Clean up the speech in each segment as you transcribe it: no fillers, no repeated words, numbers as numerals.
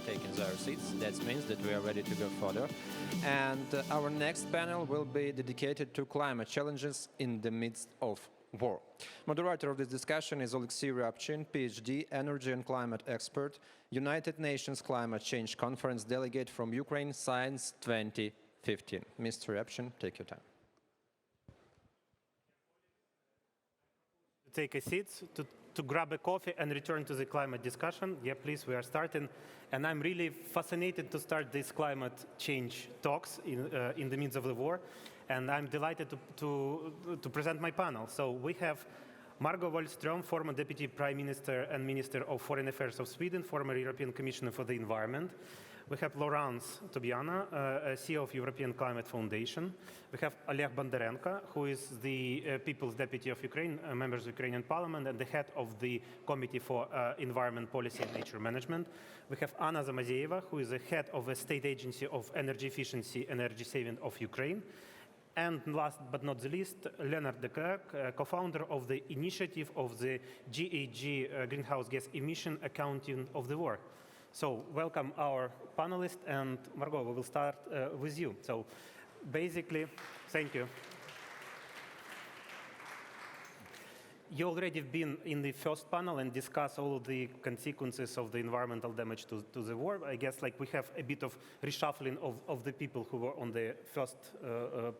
taking their seats. That means that we are ready to go further. And our next panel will be dedicated to climate challenges in the midst of war. Moderator of this discussion is Alexey Ryabchin, PhD, energy and climate expert, United Nations Climate Change Conference delegate from Ukraine, Science 2015. Mr. Ryabchin, take your time. Take a seat, to grab a coffee and return to the climate discussion. Yeah, please, we are starting. And I'm really fascinated to start these climate change talks in the midst of the war. And I'm delighted to present my panel. So we have Margot Wallström, former Deputy Prime Minister and Minister of Foreign Affairs of Sweden, former European Commissioner for the Environment. We have Laurence Tobiana, CEO of European Climate Foundation. We have Oleg Bondarenko, who is the People's Deputy of Ukraine, a member of the Ukrainian Parliament, and the head of the Committee for Environment Policy and Nature Management. We have Anna Zamazeyeva, who is the head of the State Agency of Energy Efficiency and Energy Saving of Ukraine. And last but not the least, Leonard de Klerk, co-founder of the initiative of the GHG greenhouse gas emission accounting of the war. So welcome our panelists, and Margot, we will start with you. So basically, thank you. You already been in the first panel and discussed all the consequences of the environmental damage to the war. I guess like we have a bit of reshuffling of the people who were on the first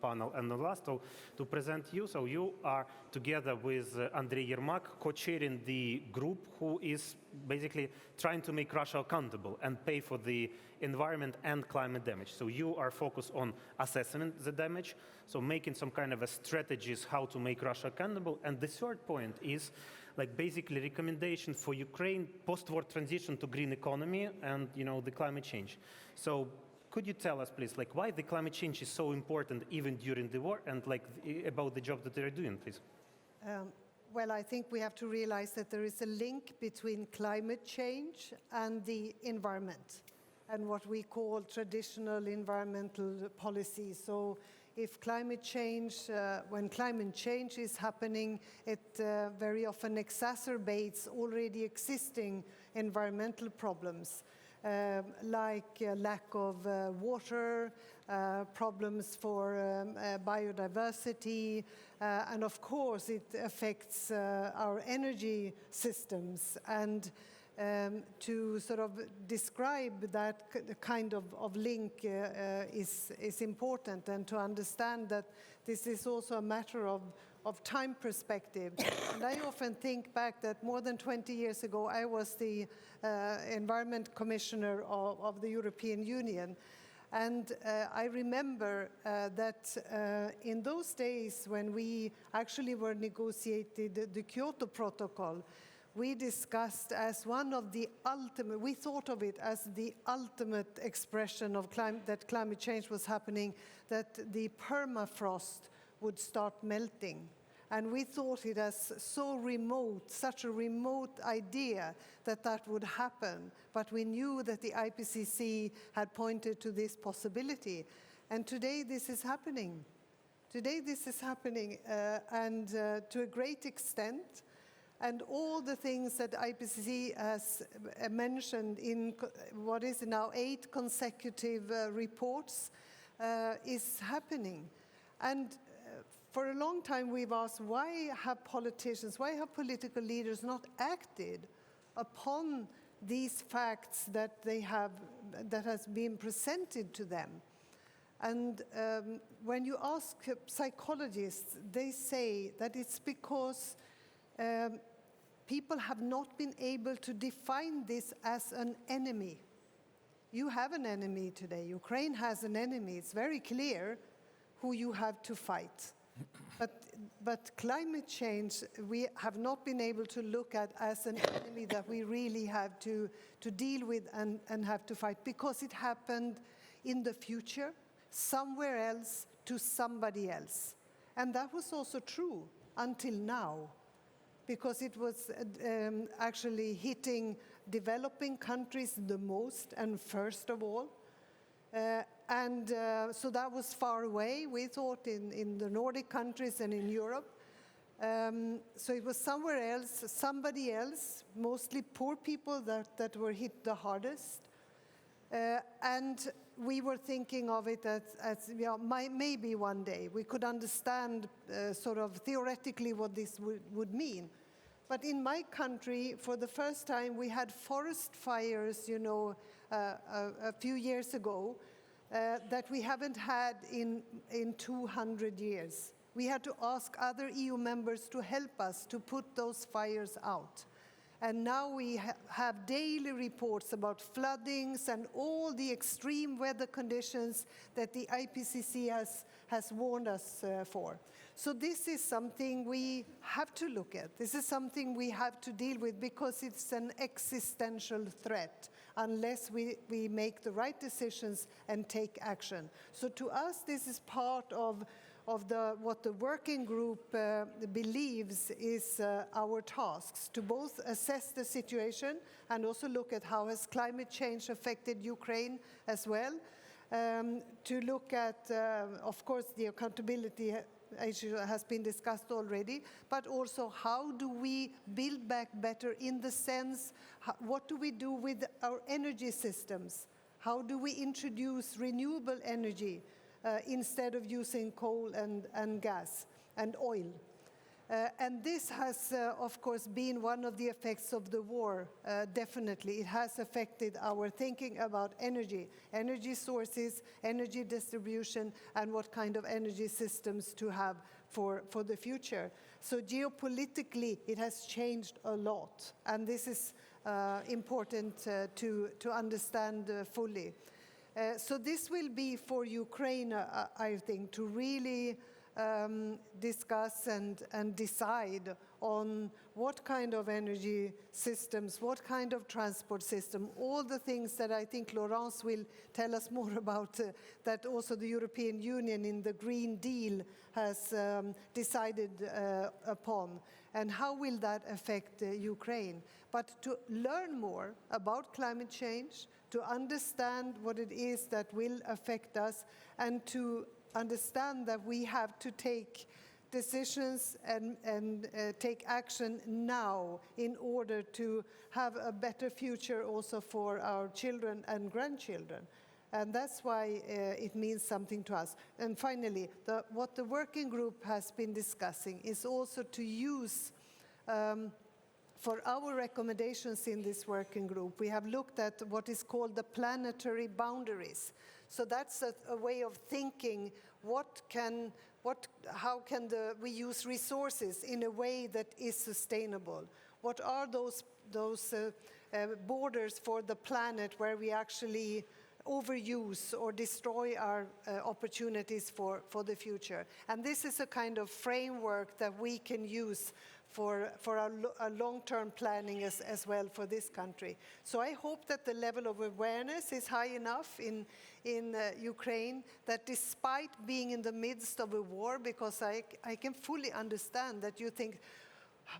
panel and the last. So to present you, so you are together with Andrei Yermak, co-chairing the group who is basically trying to make Russia accountable and pay for the environment and climate damage. So you are focused on assessing the damage, so making some kind of a strategies how to make Russia accountable. And the third point is like basically recommendation for Ukraine post-war transition to green economy and the climate change. So could you tell us please like why the climate change is so important even during the war and like about the job that they're doing, please? Well, I think we have to realize that there is a link between climate change and the environment and what we call traditional environmental policy. So if climate change, when climate change is happening, it very often exacerbates already existing environmental problems, like lack of water, problems for biodiversity, and of course it affects our energy systems. And to sort of describe that kind of link is important, and to understand that this is also a matter of time perspective. And I often think back that more than 20 years ago, I was the Environment Commissioner of the European Union. And I remember that in those days when we actually were negotiated the Kyoto Protocol, we discussed as one of the ultimate, we thought of it as the ultimate expression of that climate change was happening, that the permafrost would start melting. And we thought it as so remote, such a remote idea that would happen. But we knew that the IPCC had pointed to this possibility. And today this is happening. Today this is happening, and to a great extent. And all the things that IPCC has mentioned in what is now 8 consecutive reports is happening. And for a long time we've asked, why have political leaders not acted upon these facts that has been presented to them? And when you ask psychologists, they say that it's because people have not been able to define this as an enemy. You have an enemy today. Ukraine has an enemy. It's very clear who you have to fight. But climate change, we have not been able to look at as an enemy that we really have to deal with and have to fight, because it happened in the future, somewhere else, to somebody else. And that was also true until now, because it was actually hitting developing countries the most and first of all. So that was far away, we thought, in the Nordic countries and in Europe. So it was somewhere else, somebody else, mostly poor people that were hit the hardest. And we were thinking of it as maybe one day we could understand sort of theoretically what this would mean. But in my country, for the first time, we had forest fires, a few years ago that we haven't had in 200 years. We had to ask other EU members to help us to put those fires out. And now we have daily reports about floodings and all the extreme weather conditions that the IPCC has warned us for. So this is something we have to look at. This is something we have to deal with because it's an existential threat unless we make the right decisions and take action. So to us, this is part of what the working group believes is our tasks, to both assess the situation and also look at how has climate change affected Ukraine as well, to look at, of course, the accountability issue has been discussed already, but also how do we build back better in the sense, what do we do with our energy systems? How do we introduce renewable energy instead of using coal and gas and oil? And this has, of course, been one of the effects of the war, definitely. It has affected our thinking about energy sources, energy distribution, and what kind of energy systems to have for the future. So geopolitically, it has changed a lot, and this is important to understand fully. So this will be for Ukraine, I think, to really discuss and decide on what kind of energy systems, what kind of transport system, all the things that I think Laurence will tell us more about, that also the European Union in the Green Deal has decided upon. And how will that affect Ukraine? But to learn more about climate change, to understand what it is that will affect us, and to understand that we have to take decisions and take action now in order to have a better future also for our children and grandchildren. And that's why it means something to us. And finally, what the working group has been discussing is also to use for our recommendations in this working group, we have looked at what is called the planetary boundaries. So that's a way of thinking how can we use resources in a way that is sustainable? What are those borders for the planet where we actually overuse or destroy our opportunities for the future? And this is a kind of framework that we can use for our long-term planning as well for this country. So I hope that the level of awareness is high enough in Ukraine, that despite being in the midst of a war, because I can fully understand that you think,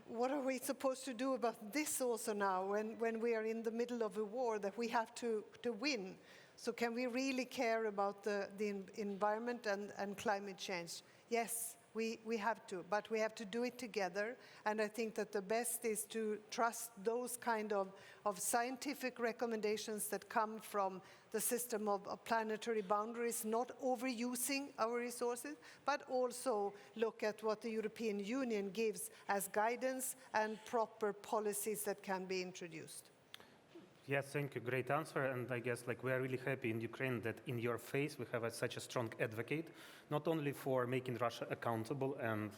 what are we supposed to do about this also now when we are in the middle of a war that we have to win? So can we really care about the environment and climate change? Yes, we have to, but we have to do it together. And I think that the best is to trust those kind of scientific recommendations that come from the system of planetary boundaries, not overusing our resources, but also look at what the European Union gives as guidance and proper policies that can be introduced. Yes, thank you. Great answer. And I guess we are really happy in Ukraine that in your face we have such a strong advocate, not only for making Russia accountable and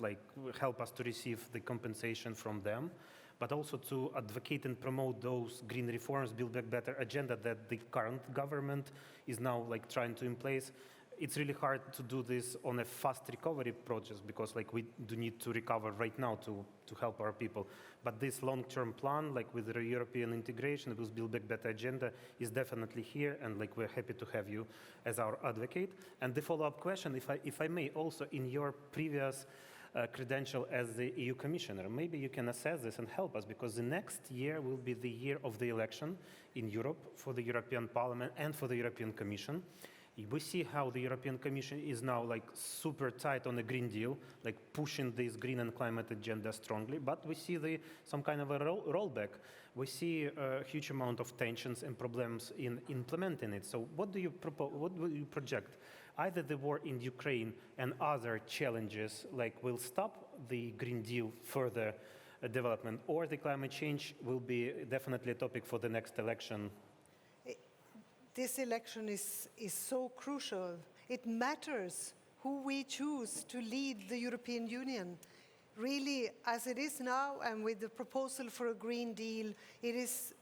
help us to receive the compensation from them, but also to advocate and promote those green reforms, Build Back Better agenda that the current government is now trying to in place. It's really hard to do this on a fast recovery project because we do need to recover right now to help our people. But this long-term plan, with the European integration, with Build Back Better agenda, is definitely here, and we're happy to have you as our advocate. And the follow-up question, if I may, also in your previous credential as the EU Commissioner, maybe you can assess this and help us, because the next year will be the year of the election in Europe for the European Parliament and for the European Commission. We see how the European Commission is now like super tight on the Green Deal, like pushing this green and climate agenda strongly, but we see some kind of a rollback. We see a huge amount of tensions and problems in implementing it. So what do you propose, what will you project? Either the war in Ukraine and other challenges like will stop the Green Deal further development, or the climate change will be definitely a topic for the next election. This election is so crucial. It matters who we choose to lead the European Union. Really, as it is now, and with the proposal for a Green Deal, it is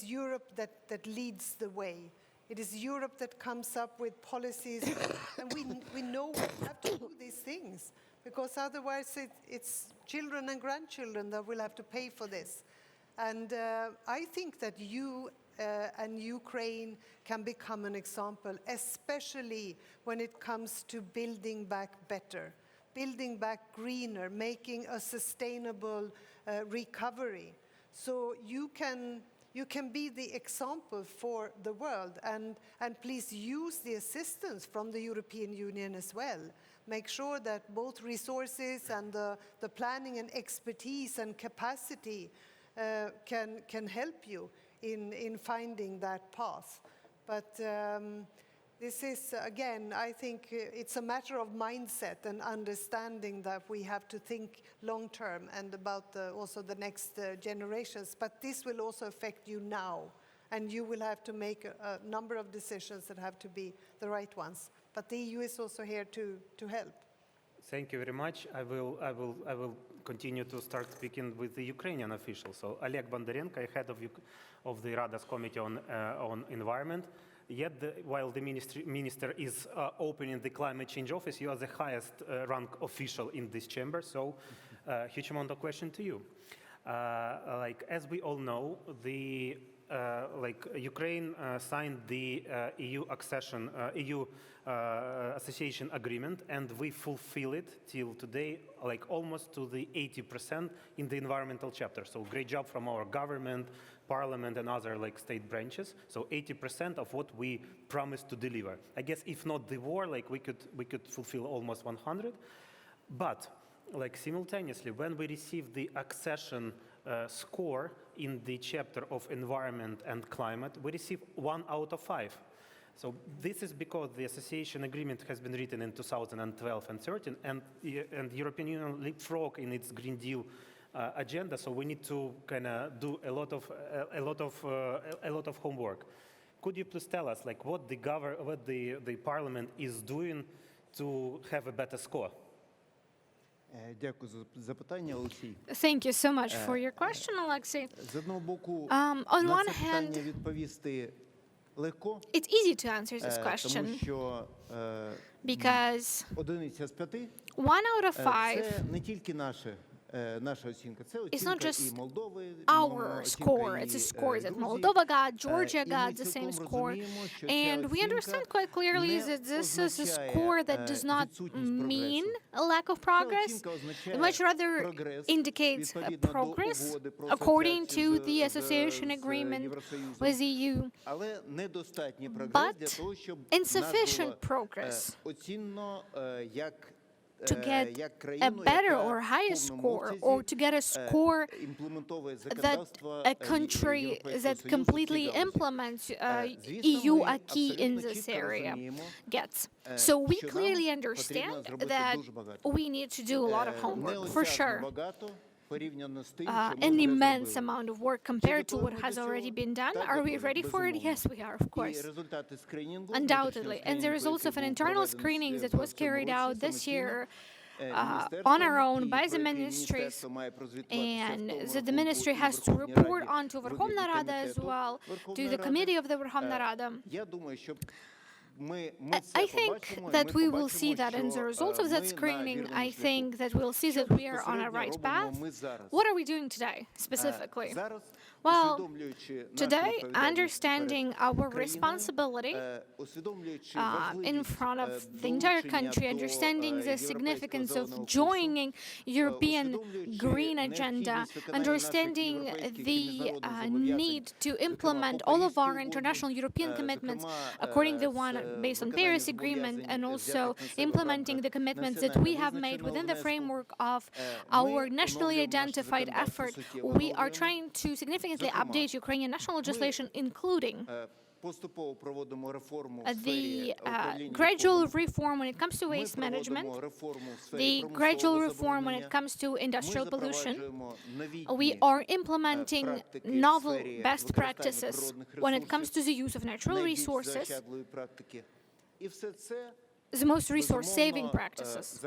Europe that leads the way. It is Europe that comes up with policies, and we know we have to do these things, because otherwise it's children and grandchildren that will have to pay for this. And I think that you and Ukraine can become an example, especially when it comes to building back better, building back greener, making a sustainable recovery. So you can be the example for the world, and please use the assistance from the European Union as well. Make sure that both resources and the planning and expertise and capacity can help you in finding that path. But this is, again, I think it's a matter of mindset and understanding that we have to think long term and about also the next generations. But this will also affect you now, and you will have to make a number of decisions that have to be the right ones. But the EU is also here to help. Thank you very much. I will continue to start speaking with the Ukrainian officials. So Oleg Bondarenko, head of the Rada's Committee on Environment. Yet, while the minister is opening the climate change office, you are the highest rank official in this chamber. So, huge amount of question to you. As we all know, Ukraine signed the EU accession, EU association agreement, and we fulfill it till today, almost to the 80% in the environmental chapter. So great job from our government, parliament, and other state branches. So 80% of what we promised to deliver. I guess if not the war, we could fulfill almost 100. But simultaneously, when we received the accession score in the chapter of environment and climate, we received 1 out of 5. So this is because the association agreement has been written in 2012 and 13, and the European Union leapfrog in its Green Deal agenda. So we need to kind of do a lot of homework. Could you please tell us what the Parliament is doing to have a better score? Thank you so much for your question, Alexei. On one hand, it's easy to answer this question because 1 out of 5 it's not just our score, it's a score that Moldova got, Georgia got the same score. And we understand quite clearly that this is a score that does not mean a lack of progress. It much rather indicates progress according to the association agreement with the EU. But insufficient progress to get a better or higher score, or to get a score that a country that completely implements EU acquis in this area gets. So we clearly understand that we need to do a lot of homework, for sure. An immense amount of work compared to what has already been done. Are we ready for it? Yes, we are, of course. Undoubtedly. And the results of an internal screening that was carried out this year on our own by the ministries, and that the ministry has to report on to Verkhovna Rada as well, to the committee of the Verkhovna Rada. I think that we will see that in the results of that screening. I think that we'll see that we are on a right path. What are we doing today, specifically? Well, today, understanding our responsibility in front of the entire country, understanding the significance of joining European green agenda, understanding the need to implement all of our international European commitments according to the one based on Paris Agreement and also implementing the commitments that we have made within the framework of our nationally identified effort, we are trying to significantly update Ukrainian national legislation, including the gradual reform when it comes to waste management, the gradual reform when it comes to industrial pollution. We are implementing novel best practices when it comes to the use of natural resources, the most resource-saving practices.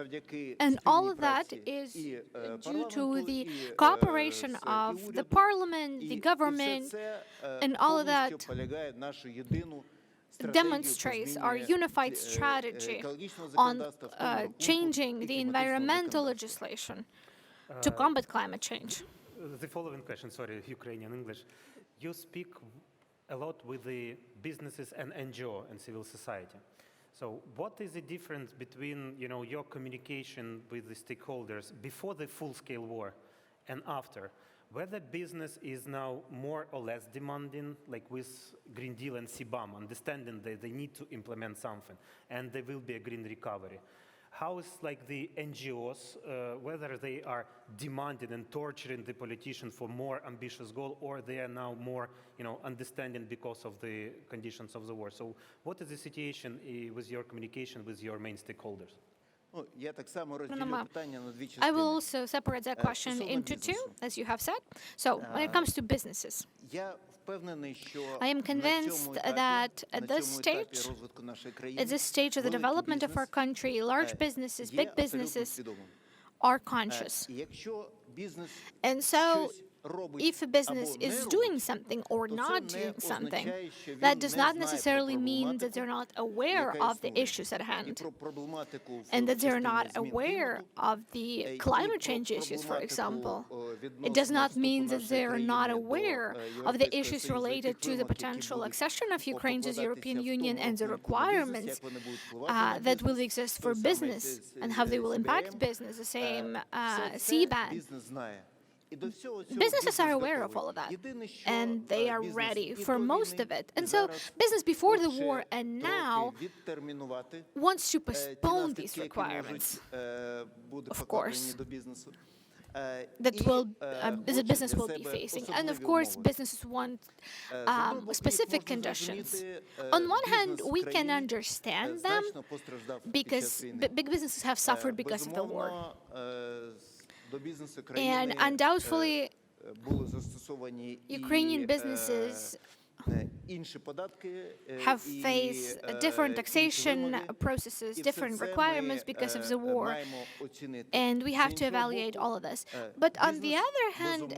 And all of that is due to the cooperation of the parliament, the government, and all of that demonstrates our unified strategy on changing the environmental legislation to combat climate change. The following question, sorry, Ukrainian English. You speak a lot with the businesses and NGO and civil society. So what is the difference between, your communication with the stakeholders before the full-scale war and after? Whether business is now more or less demanding, like with Green Deal and CBAM, understanding that they need to implement something and there will be a green recovery. How is like the NGOs, whether they are demanding and torturing the politician for more ambitious goal, or they are now more, understanding because of the conditions of the war. So what is the situation with your communication with your main stakeholders? I will also separate that question into two, as you have said. So when it comes to businesses, I am convinced that at this stage of the development of our country, large businesses, big businesses are conscious. And so if a business is doing something or not doing something, that does not necessarily mean that they're not aware of the issues at hand and that they're not aware of the climate change issues, for example. It does not mean that they're not aware of the issues related to the potential accession of Ukraine to the European Union and the requirements that will exist for business and how they will impact business, the same CBAM. Businesses are aware of all of that, and they are ready for most of it. And so business before the war and now wants to postpone these requirements, of course, that the business will be facing. And of course, businesses want specific conditions. On one hand, we can understand them because big businesses have suffered because of the war. And undoubtedly, Ukrainian businesses have faced different taxation processes, different requirements because of the war. And we have to evaluate all of this. But on the other hand,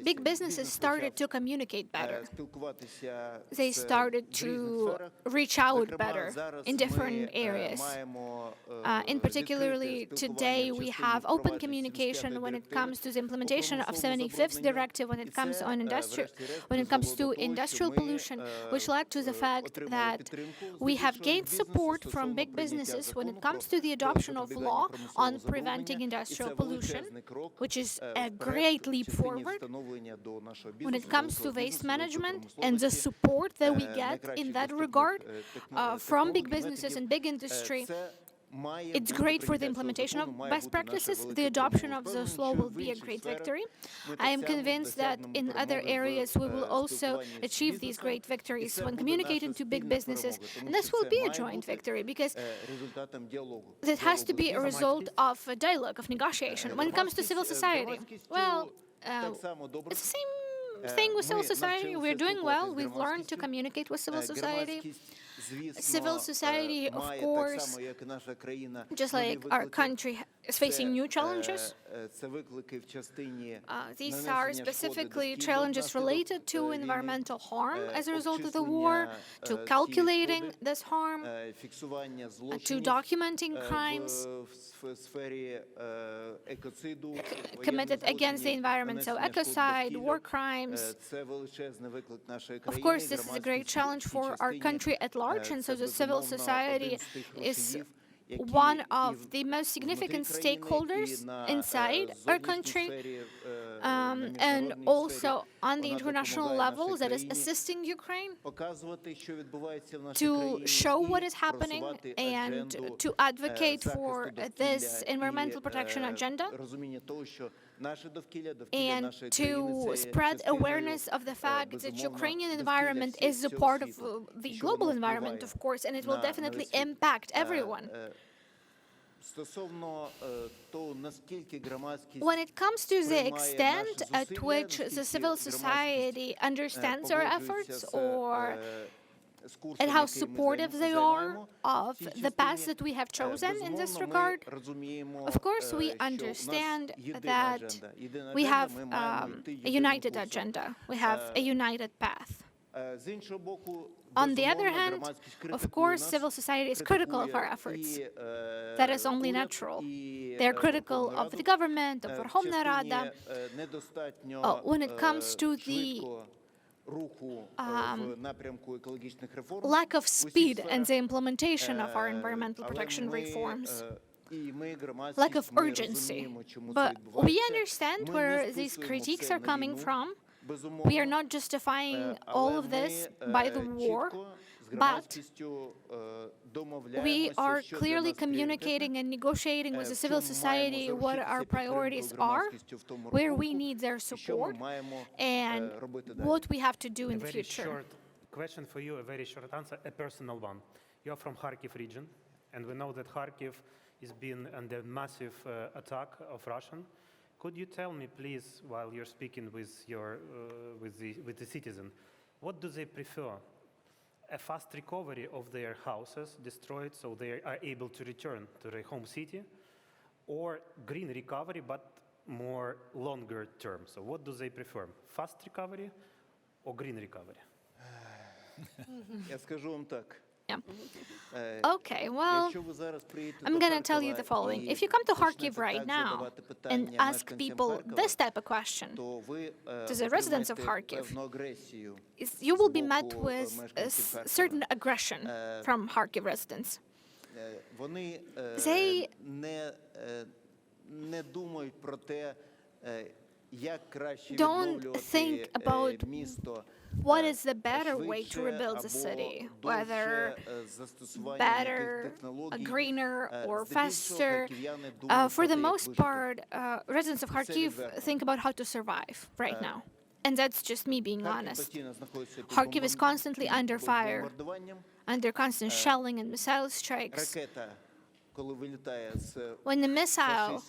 big businesses started to communicate better. They started to reach out better in different areas. In particularly today, we have open communication when it comes to the implementation of 75th directive, when it comes to industrial pollution, which led to the fact that we have gained support from big businesses when it comes to the adoption of law on preventing industrial pollution, which is a great leap forward when it comes to waste management and the support that we get in that regard from big businesses and big industry. It's great for the implementation of best practices. The adoption of this law will be a great victory. I am convinced that in other areas we will also achieve these great victories when communicating to big businesses. And this will be a joint victory because it has to be a result of a dialogue, of negotiation. When it comes to civil society, well, it's the same thing with civil society. We're doing well. We've learned to communicate with civil society. Civil society, of course, just like our country, is facing new challenges. These are specifically challenges related to environmental harm as a result of the war, to calculating this harm, to documenting crimes committed against the environment, so ecocide, war crimes. Of course, this is a great challenge for our country at large, and so the civil society is one of the most significant stakeholders inside our country, and also on the international level that is assisting Ukraine to show what is happening and to advocate for this environmental protection agenda and to spread awareness of the fact that Ukrainian environment is a part of the global environment, of course, and it will definitely impact everyone. When it comes to the extent at which the civil society understands our efforts or and how supportive they are of the path that we have chosen in this regard, of course, we understand that we have a united agenda, we have a united path. On the other hand, of course, civil society is critical of our efforts. That is only natural. They are critical of the government, of Verkhovna Rada. When it comes to the lack of speed in the implementation of our environmental protection reforms, lack of urgency. But we understand where these critiques are coming from. We are not justifying all of this by the war, but we are clearly communicating and negotiating with the civil society what our priorities are, where we need their support, and what we have to do in the future. A very short question for you, a very short answer, a personal one. You're from Kharkiv region, and we know that Kharkiv is being under massive attack of Russian. Could you tell me, please, while you're speaking with the citizen, what do they prefer? A fast recovery of their houses destroyed so they are able to return to their home city, or green recovery but more longer term? So what do they prefer? Fast recovery or green recovery? Я скажу вам так. Yeah. Okay, well, I'm going to tell you the following. If you come to Kharkiv right now and ask people this type of question to the residents of Kharkiv, you will be met with a certain aggression from Kharkiv residents. They don't think about what is the better way to rebuild the city, whether better, greener, or faster. For the most part, residents of Kharkiv think about how to survive right now. And that's just me being honest. Kharkiv is constantly under fire, under constant shelling and missile strikes. When the missile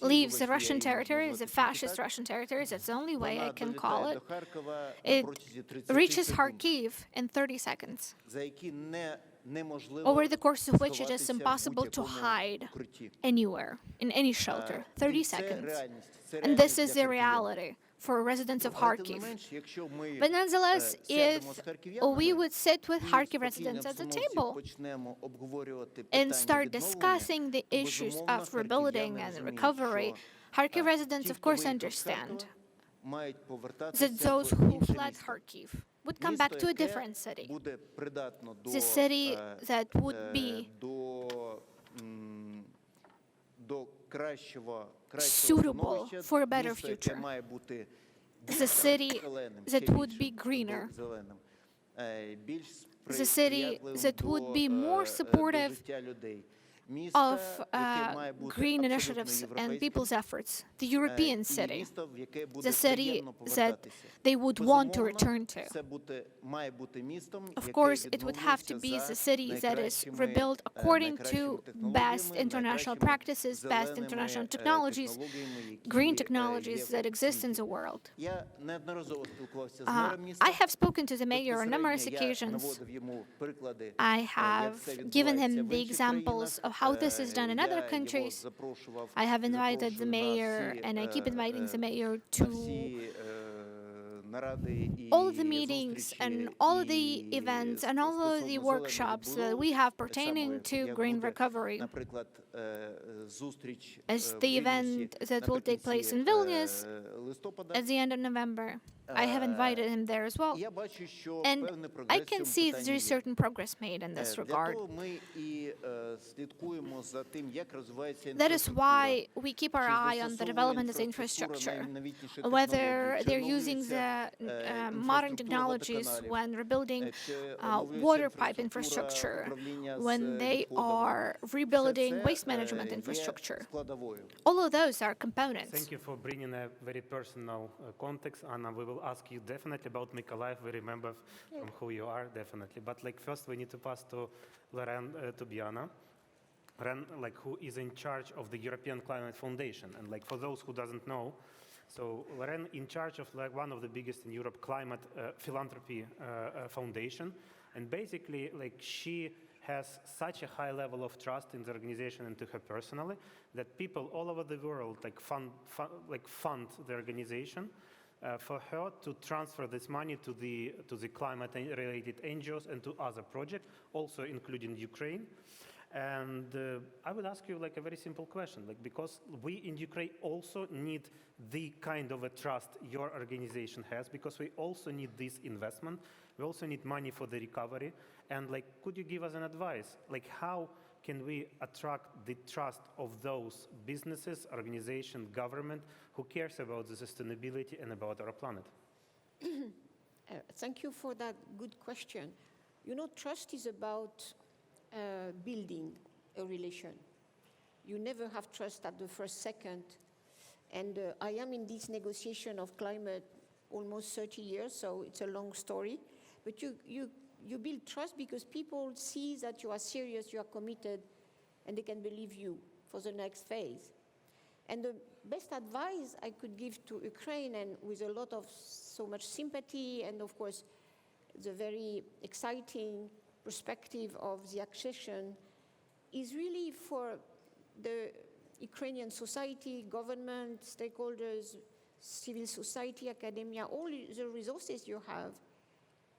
leaves the Russian territory, the fascist Russian territory, that's the only way I can call it, it reaches Kharkiv in 30 seconds, over the course of which it is impossible to hide anywhere, in any shelter. 30 seconds. And this is the reality for residents of Kharkiv. But nonetheless, if we would sit with Kharkiv residents at the table and start discussing the issues of rebuilding and recovery, Kharkiv residents, of course, understand that those who fled Kharkiv would come back to a different city, the city that would be suitable for a better future, the city that would be greener, the city that would be more supportive of green initiatives and people's efforts, the European city, the city that they would want to return to. Of course, it would have to be the city that is rebuilt according to best international practices, best international technologies, green technologies that exist in the world. I have spoken to the mayor on numerous occasions. I have given him the examples of how this is done in other countries. I have invited the mayor, and I keep inviting the mayor to all of the meetings and all of the events and all of the workshops that we have pertaining to green recovery, as the event that will take place in Vilnius at the end of November. I have invited him there as well. Я бачу, що And певний I прогрес в can цьому see that питанні there is є. certain progress made in this Для regard. того ми і слідкуємо за тим, як розвивається That is інфраструктура. why we keep our Чи eye on the застосовує development of the інфраструктура infrastructure, найновітніші whether технології, чи they're using оновлюється, the modern інфраструктура technologies водоканалів, when rebuilding чи water оновлюється pipe інфраструктура infrastructure, управління з when they відходами. are Все rebuilding це, waste management є infrastructure. складовою. All of those are components. Thank you for bringing a very personal context, Anna. We will ask you definitely about Mykolaiv. We remember from who you are, definitely. But like first, we need to pass to Loren Tubiana. Ren, like who is in charge of the European Climate Foundation. And like for those who doesn't know, so Loren in charge of like one of the biggest in Europe climate philanthropy foundation. And basically like she has such a high level of trust in the organization and to her personally that people all over the world like fund the organization for her to transfer this money to the climate-related NGOs and to other projects, also including Ukraine. And I would ask you like a very simple question, like because we in Ukraine also need the kind of a trust your organization has, because we also need this investment. We also need money for the recovery. And like, could you give us an advice? Like how can we attract the trust of those businesses, organizations, government who cares about the sustainability and about our planet? Thank you for that good question. You know, trust is about building a relation. You never have trust at the first second. And I am in this negotiation of climate almost 30 years, so it's a long story. But you build trust because people see that you are serious, you are committed, and they can believe you for the next phase. And the best advice I could give to Ukraine, and with a lot of so much sympathy, and of course, the very exciting perspective of the accession, is really for the Ukrainian society, government, stakeholders, civil society, academia, all the resources you have,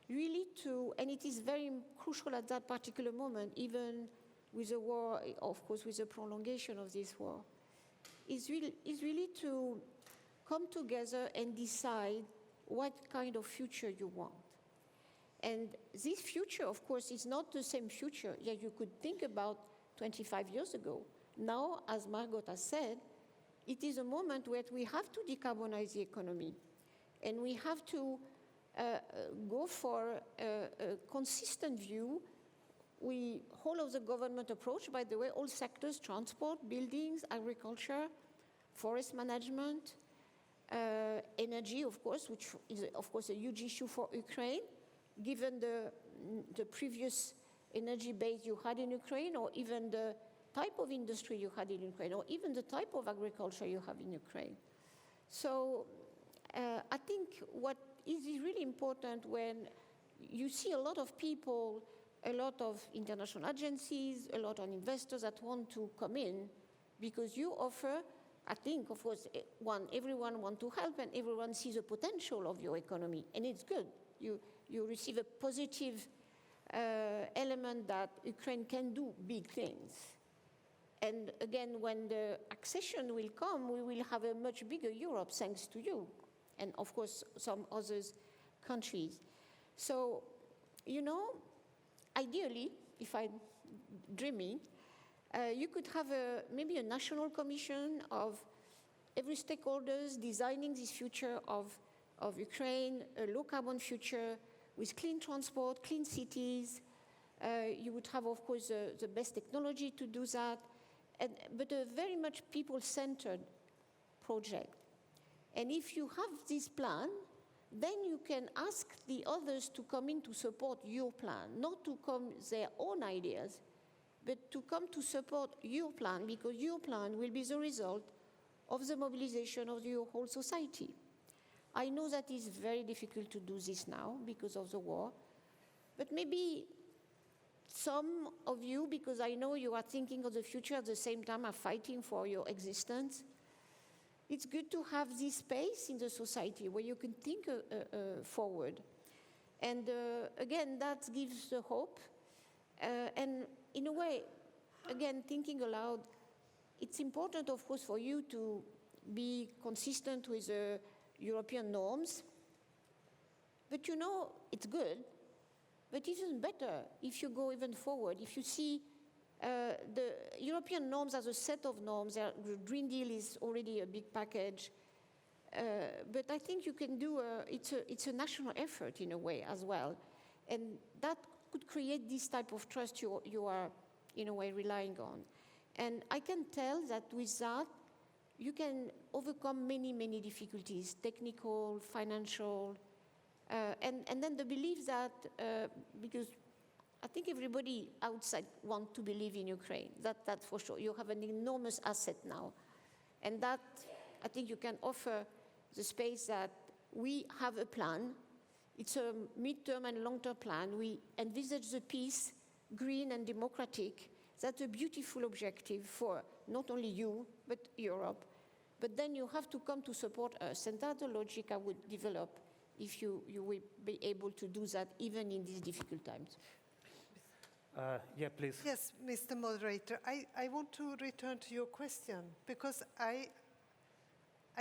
really to, and it is very crucial at that particular moment, even with the war, of course, with the prolongation of this war, is really to come together and decide what kind of future you want. And this future, of course, is not the same future that you could think about 25 years ago. Now, as Margot has said, it is a moment where we have to decarbonize the economy. And we have to go for a consistent view. Whole of the government approach, by the way, all sectors, transport, buildings, agriculture, forest management, energy, of course, which is, of course, a huge issue for Ukraine, given the previous energy base you had in Ukraine, or even the type of industry you had in Ukraine, or even the type of agriculture you have in Ukraine. So I think what is really important when you see a lot of people, a lot of international agencies, a lot of investors that want to come in, because you offer, I think, of course, everyone wants to help and everyone sees the potential of your economy, and it's good. You receive a positive element that Ukraine can do big things. And again, when the accession will come, we will have a much bigger Europe thanks to you, and of course some other countries. So, you know, ideally, if I'm dreaming, you could have maybe a national commission of every stakeholders designing this future of Ukraine, a low-carbon future with clean transport, clean cities. You would have, of course, the best technology to do that, but a very much people-centered project. And if you have this plan, then you can ask the others to come in to support your plan, not to come their own ideas, but to come to support your plan, because your plan will be the result of the mobilization of your whole society. I know that it's very difficult to do this now because of the war, but maybe some of you, because I know you are thinking of the future at the same time, are fighting for your existence. It's good to have this space in the society where you can think forward. And again, that gives the hope. And in a way, again, thinking aloud, it's important, of course, for you to be consistent with European norms. But you know, it's good, but even better if you go even forward, if you see the European norms as a set of norms. The Green Deal is already a big package, but I think you can do it's a national effort in a way as well, and that could create this type of trust you are in a way relying on. And I can tell that with that, you can overcome many difficulties, technical, financial, and then the belief that, because I think everybody outside wants to believe in Ukraine, that's for sure. You have an enormous asset now. And that, I think you can offer the space that we have a plan. It's a mid-term and long-term plan. We envisage the peace, green and democratic. That's a beautiful objective for not only you, but Europe. But then you have to come to support us. And that's the logic I would develop if you will be able to do that even in these difficult times. Yeah, please. Yes, Mr. Moderator, I want to return to your question because I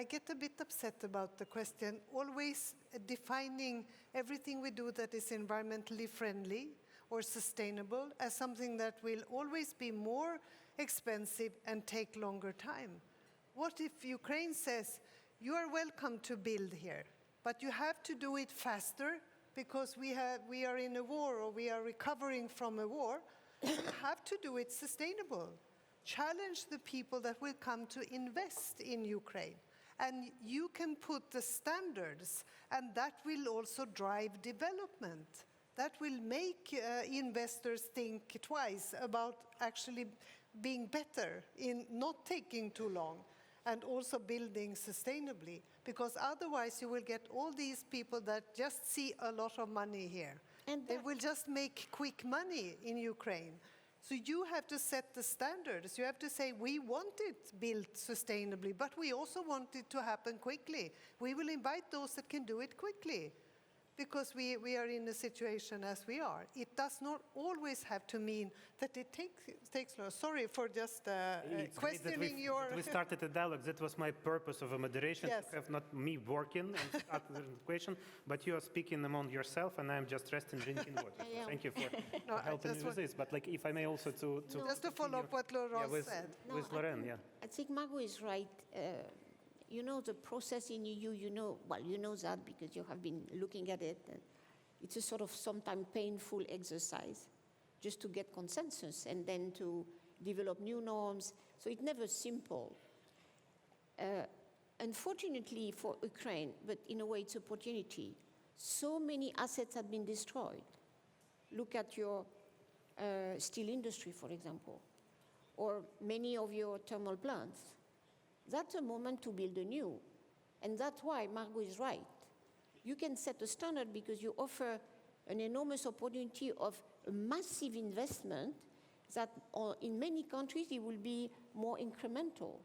get a bit upset about the question, always defining everything we do that is environmentally friendly or sustainable as something that will always be more expensive and take longer time. What if Ukraine says, you are welcome to build here, but you have to do it faster because we are in a war or we are recovering from a war? You have to do it sustainable. Challenge the people that will come to invest in Ukraine. And you can put the standards, and that will also drive development. That will make investors think twice about actually being better in not taking too long and also building sustainably. Because otherwise you will get all these people that just see a lot of money here. And they will just make quick money in Ukraine. So you have to set the standards. You have to say, we want it built sustainably, but we also want it to happen quickly. We will invite those that can do it quickly because we are in a situation as we are. It does not always have to mean that it takes long. Sorry for just questioning your... We started a dialogue. That was my purpose of a moderation, Yes. to have not me working and ask the question, but you are speaking among yourself, and I'm just resting, drinking water. So thank you for helping me with this. But like, if I may also to Just to follow up what Laurent said. with Lorraine, yeah. I think Margot is right. You know the process in EU, you know that because you have been looking at it. It's a sort of sometimes painful exercise just to get consensus and then to develop new norms. So it's never simple. Unfortunately for Ukraine, but in a way it's opportunity, so many assets have been destroyed. Look at your steel industry, for example, or many of your thermal plants. That's a moment to build anew. And that's why Margot is right. You can set a standard because you offer an enormous opportunity of a massive investment that in many countries it will be more incremental.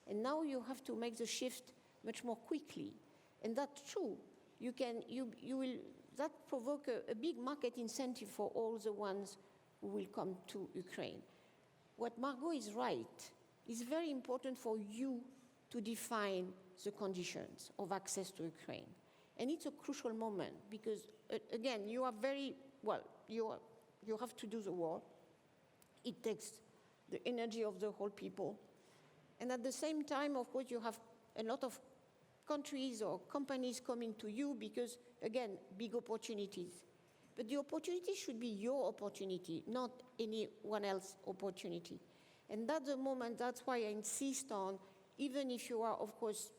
And now you have to make the shift much more quickly. And that's true. That provoke a big market incentive for all the ones who will come to Ukraine. What Margot is right. It's very important for you to define the conditions of access to Ukraine. And it's a crucial moment because, again, you are very, well, you have to do the war. It takes the energy of the whole people. And at the same time, of course, you have a lot of countries or companies coming to you because, again, big opportunities. But the opportunity should be your opportunity, not anyone else's opportunity. And that's the moment, that's why I insist on, even if you are, of course,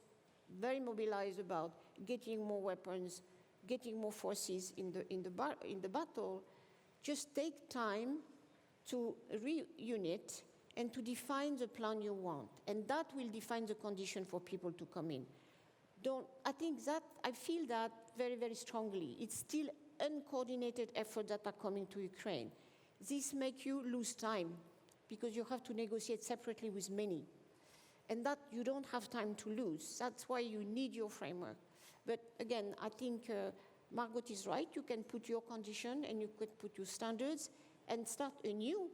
very mobilized about getting more weapons, getting more forces in the battle, just take time to reunit and to define the plan you want. And that will define the condition for people to come in. I feel that very, very strongly. It's still uncoordinated efforts that are coming to Ukraine. This makes you lose time because you have to negotiate separately with many. And that you don't have time to lose. That's why you need your framework. But again, I think Margot is right. You can put your condition and you could put your standards and start anew.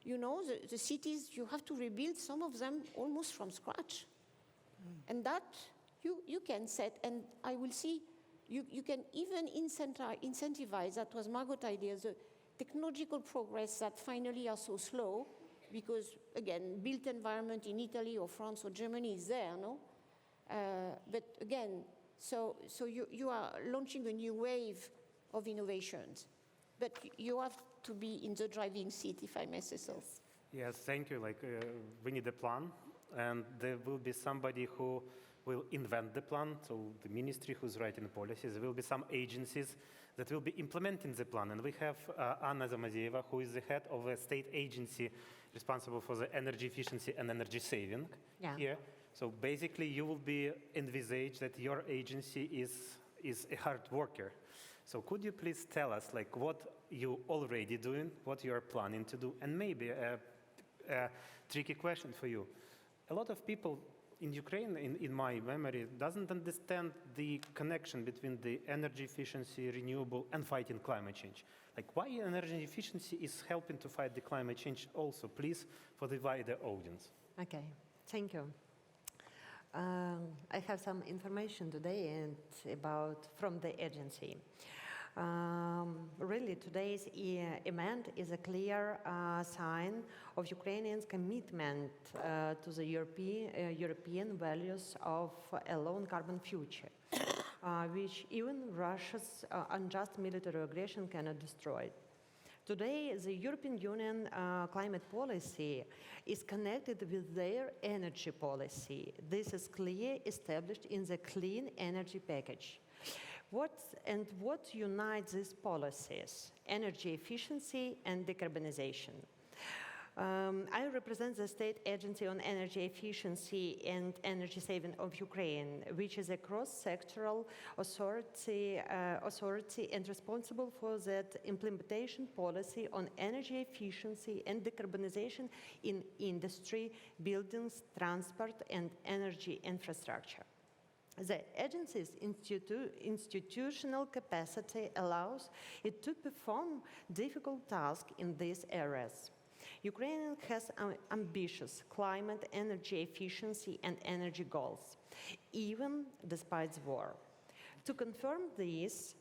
You know, the cities, you have to rebuild some of them almost from scratch. And that you can set. And I will see You can even incentivize, that was Margot's idea, the technological progress that finally are so slow, because again, built environment in Italy or France or Germany is there, no? But again, so you are launching a new wave of innovations, but you have to be in the driving seat, if I may say so. Yes, thank you. We need a plan, and there will be somebody who will invent the plan, so the ministry who's writing policies. There will be some agencies that will be implementing the plan, and we have Anna Zamazeva, who is the head of a state agency responsible for the energy efficiency and energy saving here. So basically, you will be envisaged that your agency is a hard worker. So could you please tell us what you already doing, what you are planning to do, and maybe a tricky question for you. A lot of people in Ukraine, in my memory, doesn't understand the connection between the energy efficiency, renewable, and fighting climate change. Why energy efficiency is helping to fight the climate change also, please, for the wider audience. Okay, thank you. I have some information today from the agency. Really, today's event is a clear sign of Ukrainians' commitment to the European values of a low-carbon future, which even Russia's unjust military aggression cannot destroy. Today, the European Union climate policy is connected with their energy policy. This is clearly established in the Clean Energy Package. What unites these policies? Energy efficiency and decarbonization. I represent the State Agency on Energy Efficiency and Energy Saving of Ukraine, which is a cross-sectoral authority and responsible for that implementation policy on energy efficiency and decarbonization in industry, buildings, transport, and energy infrastructure. The agency's institutional capacity allows it to perform difficult tasks in these areas. Ukraine has ambitious climate, energy efficiency, and energy goals, even despite the war. To confirm this,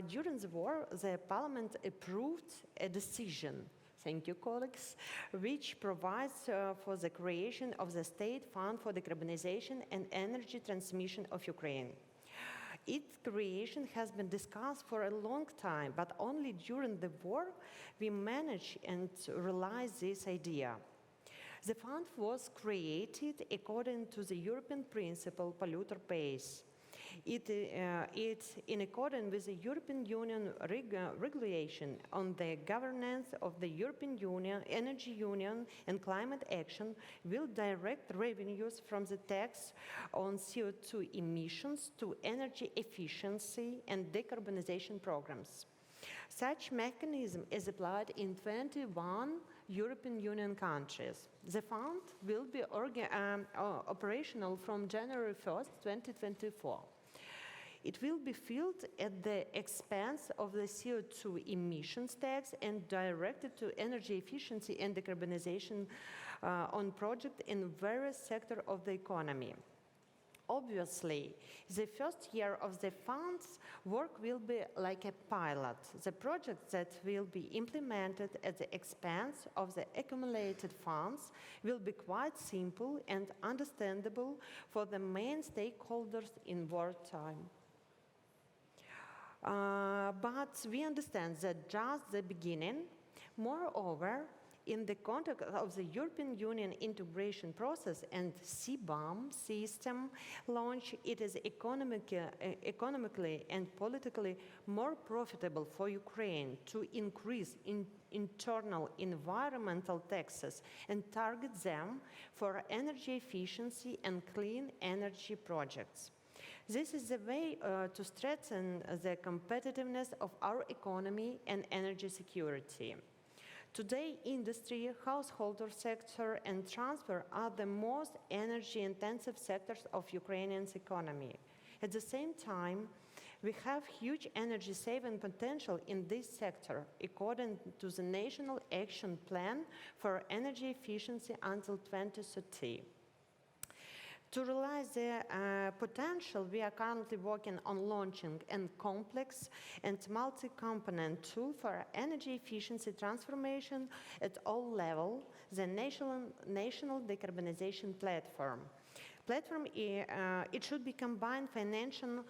during the war, the parliament approved a decision, thank you, colleagues, which provides for the creation of the State Fund for Decarbonization and Energy Transmission of Ukraine. Its creation has been discussed for a long time, but only during the war we managed and realized this idea. The fund was created according to the European principle polluter pays. It's in accordance with the European Union regulation on the governance of the European Union, Energy Union and climate action will direct revenues from the tax on CO2 emissions to energy efficiency and decarbonization programs. Such mechanism is applied in 21 European Union countries. The fund will be operational from January 1st, 2024. It will be filled at the expense of the CO2 emissions tax and directed to energy efficiency and decarbonization on projects in various sectors of the economy. Obviously, the first year of the fund's work will be like a pilot. The projects that will be implemented at the expense of the accumulated funds will be quite simple and understandable for the main stakeholders in wartime. But we understand that just the beginning. Moreover, in the context of the European Union integration process and CBAM system launch, it is economically and politically more profitable for Ukraine to increase internal environmental taxes and target them for energy efficiency and clean energy projects. This is the way to strengthen the competitiveness of our economy and energy security. Today, industry, householder sector, and transport are the most energy-intensive sectors of Ukrainian's economy. At the same time, we have huge energy-saving potential in this sector, according to the National Action Plan for Energy Efficiency until 2030. To realize the potential, we are currently working on launching a complex and multi-component tool for energy efficiency transformation at all levels, the national decarbonization platform. It should be combined financial,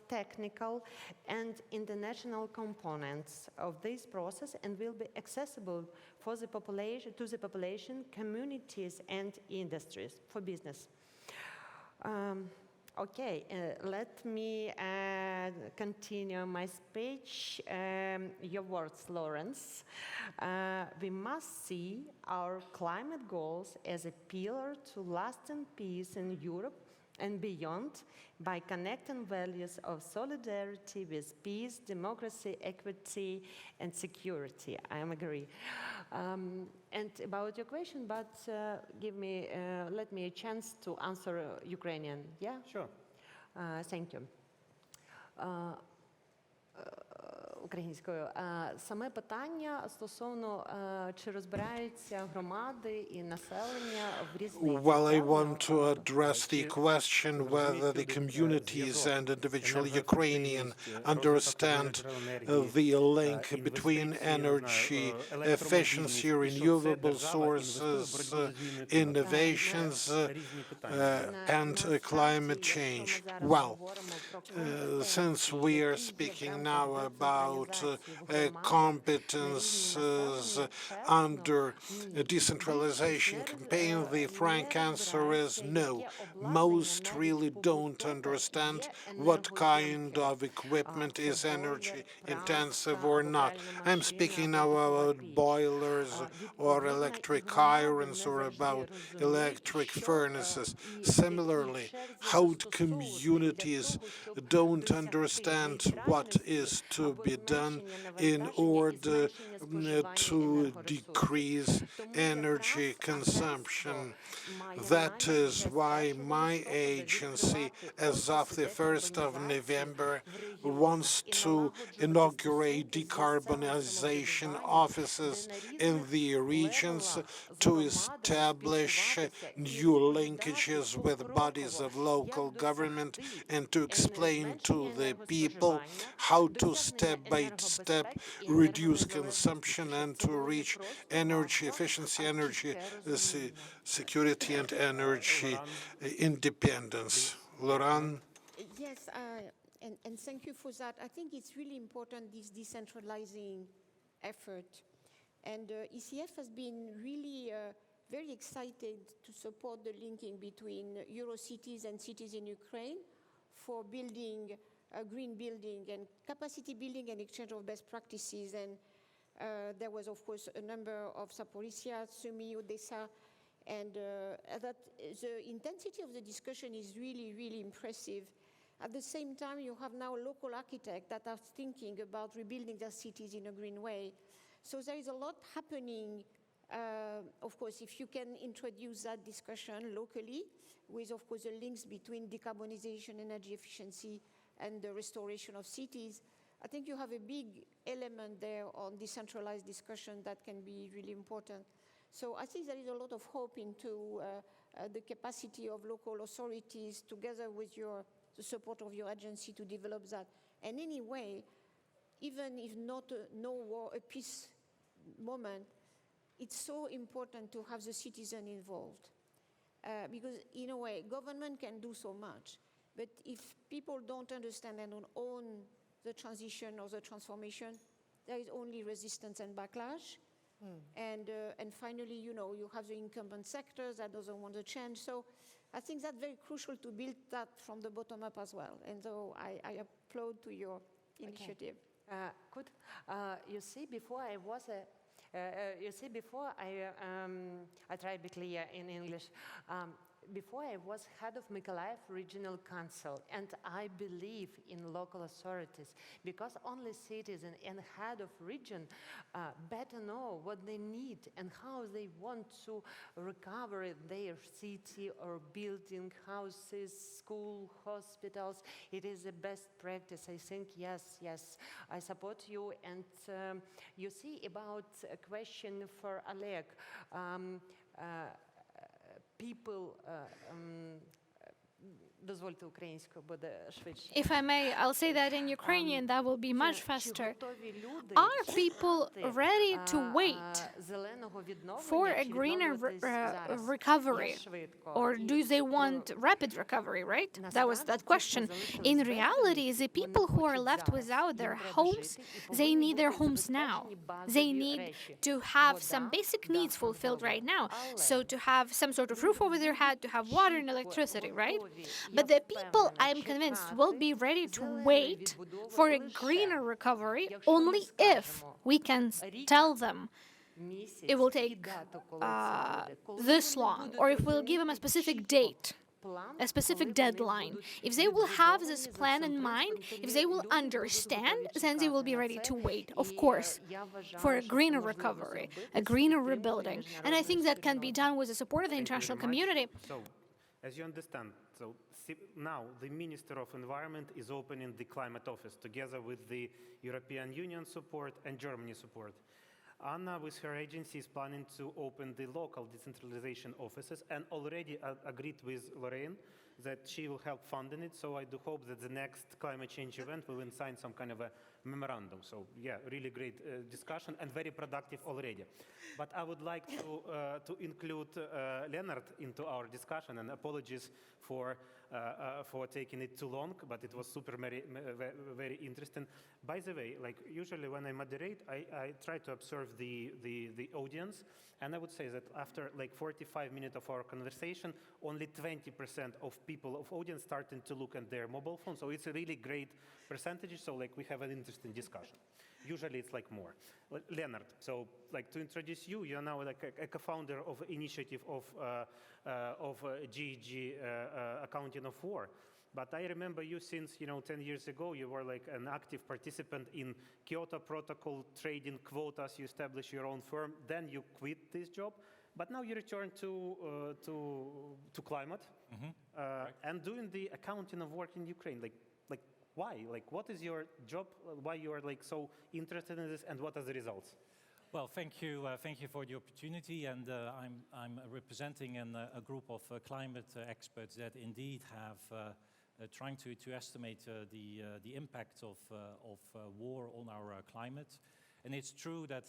technical, and international components of this process and will be accessible for the population, communities, and industries for business. Okay, let me continue my speech. Your words, Lawrence. We must see our climate goals as a pillar to lasting peace in Europe and beyond by connecting values of solidarity with peace, democracy, equity, and security. I agree. And about your question, but let me a chance to answer Ukrainian. Yeah? Sure. Thank you. Українською. Саме питання стосовно чи розбираються громади і населення в різницях. Well, I want to address the question whether the communities and individual Ukrainian understand the link between energy efficiency, renewable sources, innovations, and climate change. Well, since we are speaking now about competences under a decentralization campaign, the frank answer is no. Most really don't understand what kind of equipment is energy intensive or not. I'm speaking now about boilers or electric irons or about electric furnaces. Similarly, how communities don't understand what is to be done in order to decrease energy consumption. That is why my agency, as of the 1st of November, wants to inaugurate decarbonization offices in the regions to establish new linkages with bodies of local government and to explain to the people how to step-by-step reduce consumption and to reach energy efficiency, energy security, and energy independence. Laurent? Yes, and thank you for that. I think it's really important, this decentralizing effort. And ECF has been really very excited to support the linking between Eurocities and cities in Ukraine for building green building and capacity building and exchange of best practices. And there was, of course, a number of Zaporizhia, Sumy, Odessa, and that the intensity of the discussion is really, really impressive. At the same time, you have now local architects that are thinking about rebuilding their cities in a green way. So there is a lot happening. Of course, if you can introduce that discussion locally with, of course, the links between decarbonization, energy efficiency, and the restoration of cities, I think you have a big element there on decentralized discussion that can be really important. So I think there is a lot of hope into the capacity of local authorities together with the support of your agency to develop that. And anyway, even if not no war, a peace moment, it's so important to have the citizen involved. Because in a way, government can do so much. But if people don't understand and don't own the transition or the transformation, there is only resistance and backlash. And finally, you have the incumbent sector that doesn't want to change. So I think that's very crucial to build that from the bottom up as well. And so I applaud to your initiative. Good. You see, before I was I try to be clear in English. Before I was head of Mykolaiv Regional Council, and I believe in local authorities because only citizens and head of region better know what they need and how they want to recover their city or building houses, school, hospitals. It is the best practice. I think, yes, I support you. And you see about a question for Oleg. People Дозвольте українською, буде швидше. If I may, I'll say that in Ukrainian, that will be much Чи faster. готові люди Are people чекати, ready to wait зеленого відновлення, for a чи greener відновлюватись зараз? recovery? Як швидко? Or І do they want rapid recovery, right? That was that question. In reality, the people who are left without their homes, they need their homes now. They need to have some basic needs fulfilled right now. So to have some sort of roof over their head, to have water and electricity, right? But the people, I'm convinced, will be ready to wait for a greener recovery only if we can tell them it will take this long, or if we'll give them a specific date, a specific deadline. If they will have this plan in mind, if they will understand, then they will be ready to wait, of course, for a greener recovery, a greener rebuilding. And I think that can be done with the support of the international community. So, as you understand, now the Minister of Environment is opening the Climate Office together with the European Union support and Germany support. Anna, with her agency, is planning to open the local decentralization offices and already agreed with Lorraine that she will help funding it. So I do hope that the next climate change event will sign some kind of a memorandum. So yeah, really great discussion and very productive already. But I would like to include Leonard into our discussion, and apologies for taking it too long, but it was very interesting. By the way, like usually when I moderate, I try to observe the audience, and I would say that after like 45 minutes of our conversation, only 20% of people of audience starting to look at their mobile phone. So it's a really great percentage. So like we have an interesting discussion. Usually it's like more. Leonard, so like to introduce you, you're now like a co-founder of initiative of GEG Accounting of War. But I remember you since 10 years ago. You were like an active participant in Kyoto Protocol trading quotas. You established your own firm. Then you quit this job. But now you return to climate and doing the accounting of work in Ukraine. Like why? Like what is your job? Why you are like so interested in this, and what are the results? Well, thank you for the opportunity, and I'm representing a group of climate experts that indeed have trying to estimate the impact of war on our climate. And it's true that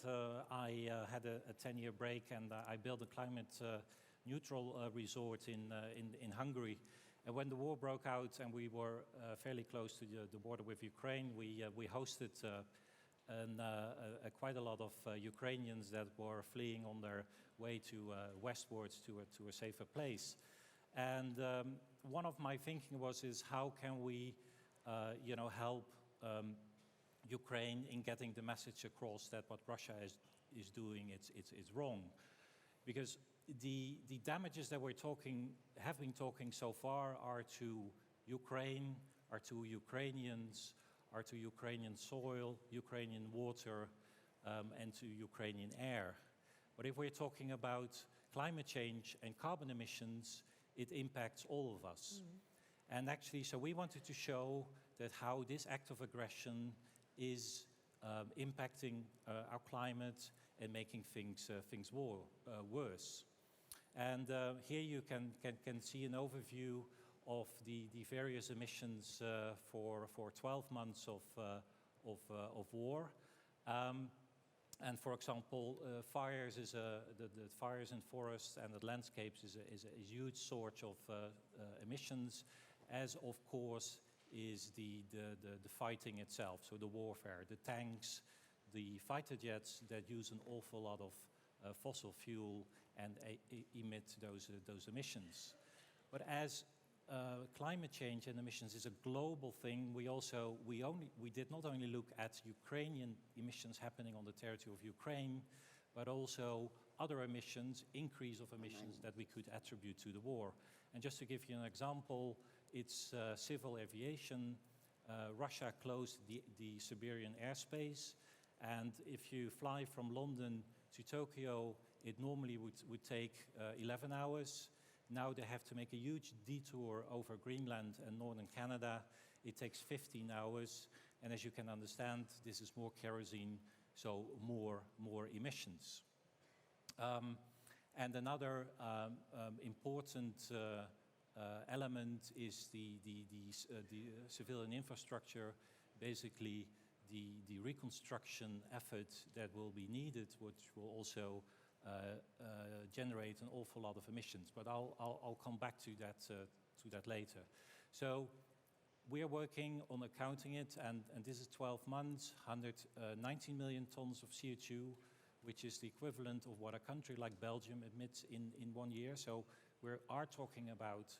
I had a 10-year break, and I built a climate neutral resort in Hungary. And when the war broke out and we were fairly close to the border with Ukraine, we hosted quite a lot of Ukrainians that were fleeing on their way to westwards to a safer place. And one of my thinking is how can we, help Ukraine in getting the message across that what Russia is doing it's wrong, because the damages that have been talking so far are to Ukraine, are to Ukrainians, are to Ukrainian soil, Ukrainian water, and to Ukrainian air. But if we're talking about climate change and carbon emissions, it impacts all of us. And actually, so we wanted to show that how this act of aggression is impacting our climate and making things worse. And here you can see an overview of the various emissions for 12 months of war. And for example, fires the fires in forests and the landscapes is a huge source of emissions, as of course is the fighting itself, so the warfare, the tanks, the fighter jets that use an awful lot of fossil fuel and emit those emissions. But as climate change and emissions is a global thing, we did not only look at Ukrainian emissions happening on the territory of Ukraine, but also other emissions, increase of emissions that we could attribute to the war. And just to give you an example, it's civil aviation. Russia closed the Siberian airspace, and if you fly from London to Tokyo, it normally would take 11 hours. Now they have to make a huge detour over Greenland and northern Canada. It takes 15 hours, and as you can understand, this is more kerosene, so more emissions. And another important element is the civilian infrastructure, basically the reconstruction effort that will be needed, which will also generate an awful lot of emissions. But I'll come back to that later. So we are working on accounting it, and this is 12 months, 119 million tons of CO2, which is the equivalent of what a country like Belgium emits in 1 year. So we are talking about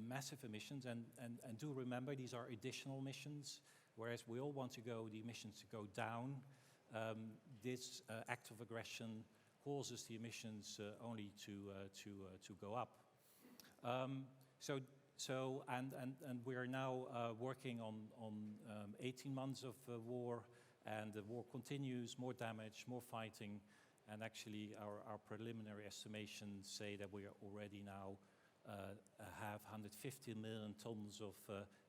massive emissions, and do remember these are additional emissions, whereas we all want the emissions to go down. This act of aggression causes the emissions only to go up. And we are now working on 18 months of war, and the war continues, more damage, more fighting, and actually our preliminary estimations say that we are already now have 150 million tons of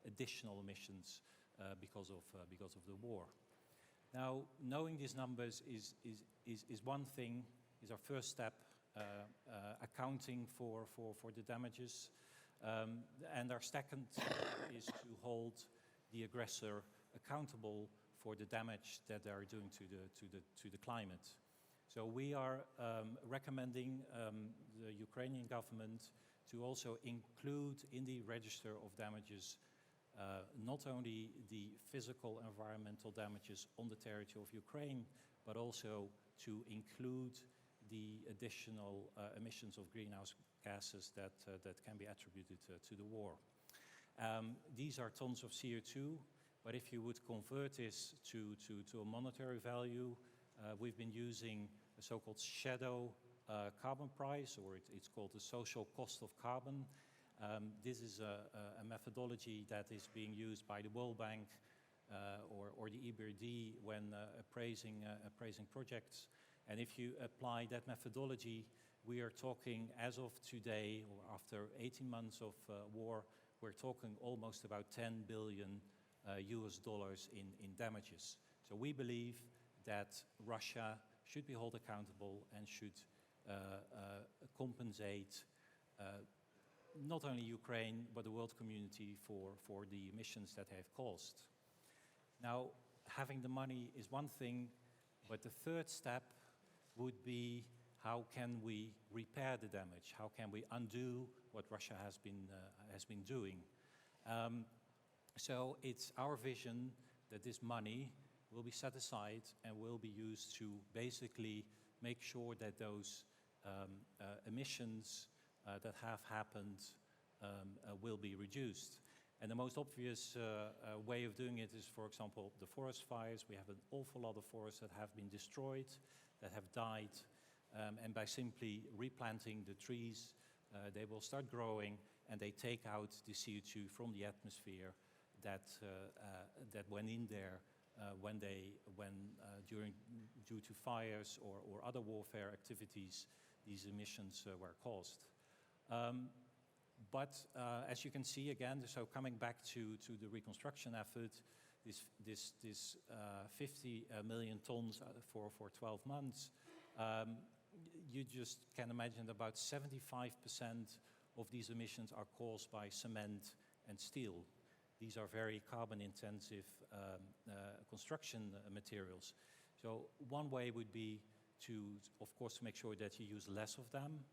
additional emissions because of the war. Now, knowing these numbers is one thing, is our first step, accounting for the damages. And our second is to hold the aggressor accountable for the damage that they are doing to the climate. So we are recommending the Ukrainian government to also include in the register of damages not only the physical environmental damages on the territory of Ukraine, but also to include the additional emissions of greenhouse gases that can be attributed to the war. These are tons of CO2, but if you would convert this to a monetary value, we've been using a so-called shadow carbon price, or it's called the social cost of carbon. This is a methodology that is being used by the World Bank or the EBRD when appraising projects. And if you apply that methodology, we are talking, as of today, or after 18 months of war, we're talking almost about $10 billion US dollars in damages. So we believe that Russia should be held accountable and should compensate not only Ukraine, but the world community for the emissions that they have caused. Now, having the money is one thing, but the third step would be, how can we repair the damage? How can we undo what Russia has been doing? So it's our vision that this money will be set aside and will be used to basically make sure that those emissions that have happened will be reduced. And the most obvious way of doing it is, for example, the forest fires. We have an awful lot of forests that have been destroyed, that have died, and by simply replanting the trees, they will start growing, and they take out the CO2 from the atmosphere that went in there due to fires or other warfare activities, these emissions were caused. But as you can see again, so coming back to the reconstruction effort, this 50 million tons for 12 months, you just can imagine about 75% of these emissions are caused by cement and steel. These are very carbon-intensive construction materials. So one way would be to, of course, to make sure that you use less of them,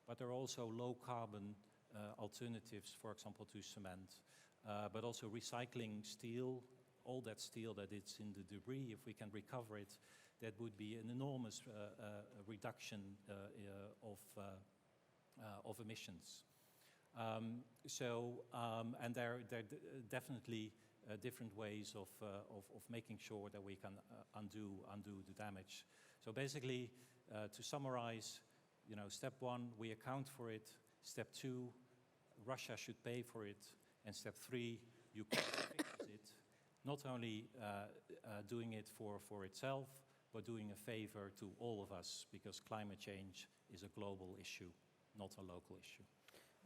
but there are also low-carbon alternatives, for example, to cement, but also recycling steel, all that steel that is in the debris, if we can recover it, that would be an enormous reduction of emissions. And there are definitely different ways of making sure that we can undo the damage. So basically, to summarize, step one, we account for it. Step two, Russia should pay for it. And step three, Ukraine fixes it. Not only doing it for itself, but doing a favor to all of us, because climate change is a global issue, not a local issue.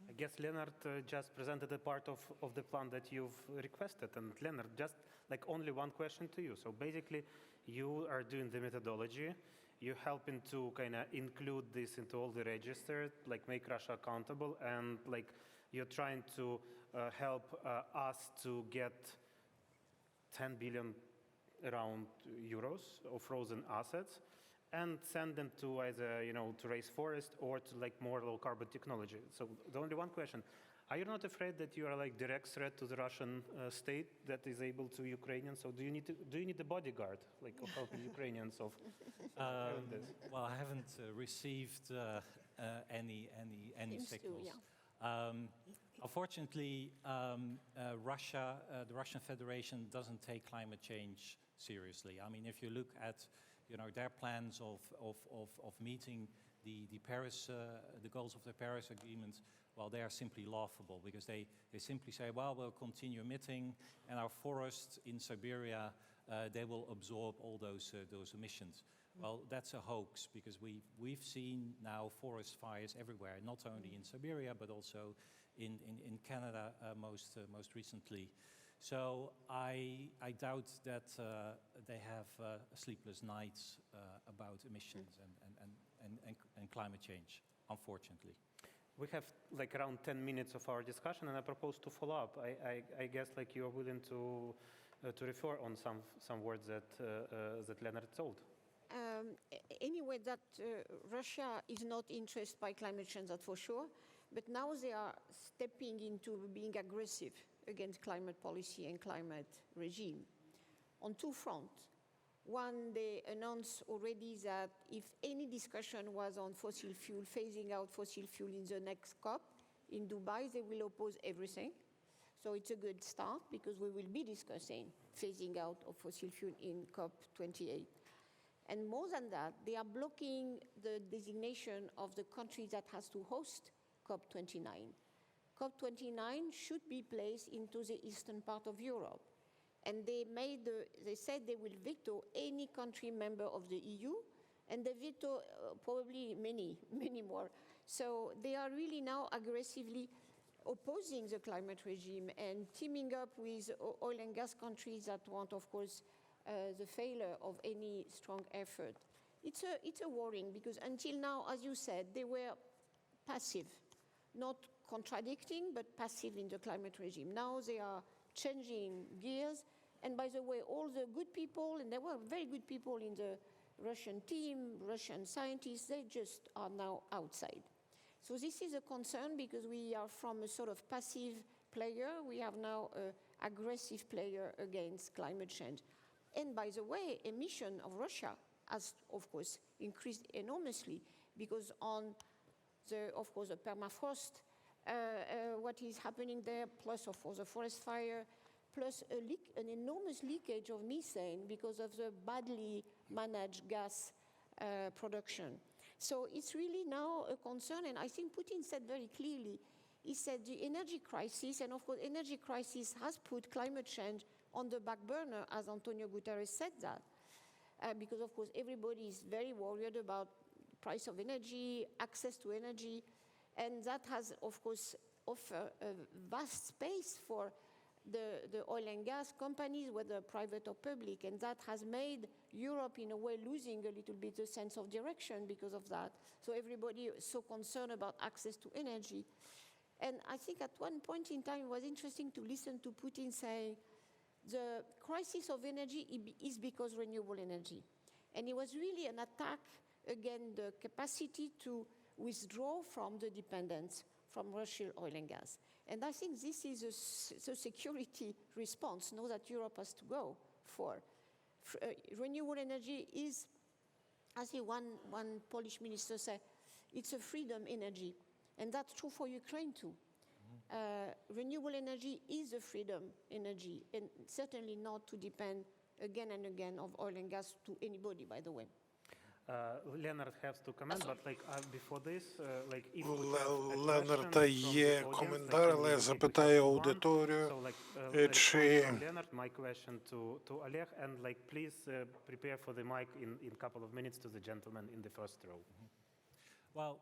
I guess Leonard just presented a part of the plan that you've requested. And Leonard, just like only one question to you. So basically, you are doing the methodology. You're helping to kind of include this into all the registers, like make Russia accountable. And like You're trying to help us to get 10 billion around euros of frozen assets and send them to either, to raise forest or to like more low carbon technology. So the only one question, are you not afraid that you are like direct threat to the Russian state that is able to Ukrainians? So do you need a bodyguard, like of helping Ukrainians of doing this? Well, I haven't received any Seems to, signals. yeah. Unfortunately, Russia, the Russian Federation doesn't take climate change seriously. I mean, if you look at, their plans of meeting the Paris, the goals of the Paris Agreement, well, they are simply laughable because they simply say, well, we'll continue emitting, and our forests in Siberia, they will absorb all those emissions. Well, that's a hoax because we've seen now forest fires everywhere, not only in Siberia but also in Canada most recently. So I doubt that they have sleepless nights about emissions and climate change, unfortunately. We have like around 10 minutes of our discussion, and I propose to follow up. I guess like you are willing to refer on some words that Leonard told. Anyway, that Russia is not interested by climate change, that's for sure. But now they are stepping into being aggressive against climate policy and climate regime on two fronts. One, they announced already that if any discussion was on fossil fuel, phasing out fossil fuel in the next COP in Dubai, they will oppose everything. So it's a good start because we will be discussing phasing out of fossil fuel in COP28. And more than that, they are blocking the designation of the country that has to host COP29. COP29 should be placed into the eastern part of Europe. And they said they will veto any country member of the EU, and they veto probably many more. So they are really now aggressively opposing the climate regime and teaming up with oil and gas countries that want, of course, the failure of any strong effort. It's a worrying because until now, as you said, they were passive, not contradicting, but passive in the climate regime. Now they are changing gears. And by the way, all the good people, and there were very good people in the Russian team, Russian scientists, they just are now outside. So this is a concern because we are from a sort of passive player. We have now an aggressive player against climate change. And by the way, emission of Russia has, of course, increased enormously because on the permafrost, what is happening there, plus, of course, the forest fire, plus an enormous leakage of methane because of the badly managed gas production. So it's really now a concern, and I think Putin said very clearly, he said the energy crisis, and of course energy crisis has put climate change on the back burner, as Antonio Guterres said that, because of course everybody is very worried about price of energy, access to energy, and that has of course offered a vast space for the oil and gas companies, whether private or public, and that has made Europe in a way losing a little bit the sense of direction because of that. So everybody is so concerned about access to energy. And I think at one point in time it was interesting to listen to Putin say the crisis of energy is because renewable energy. And it was really an attack against the capacity to withdraw from the dependence from Russian oil and gas. And I think this is a security response, now that Europe has to go for. Renewable energy is, as one Polish minister said, it's a freedom energy. And that's true for Ukraine too. Renewable energy is a freedom energy, and certainly not to depend again and again on oil and gas to anybody, by the way. Leonard has to comment, but like before this, like if Ленарда є коментар, але запитає аудиторію, чи... Leonard, my question to Oleg, and like please prepare for the mic in a couple of minutes to the gentleman in the first row. Well,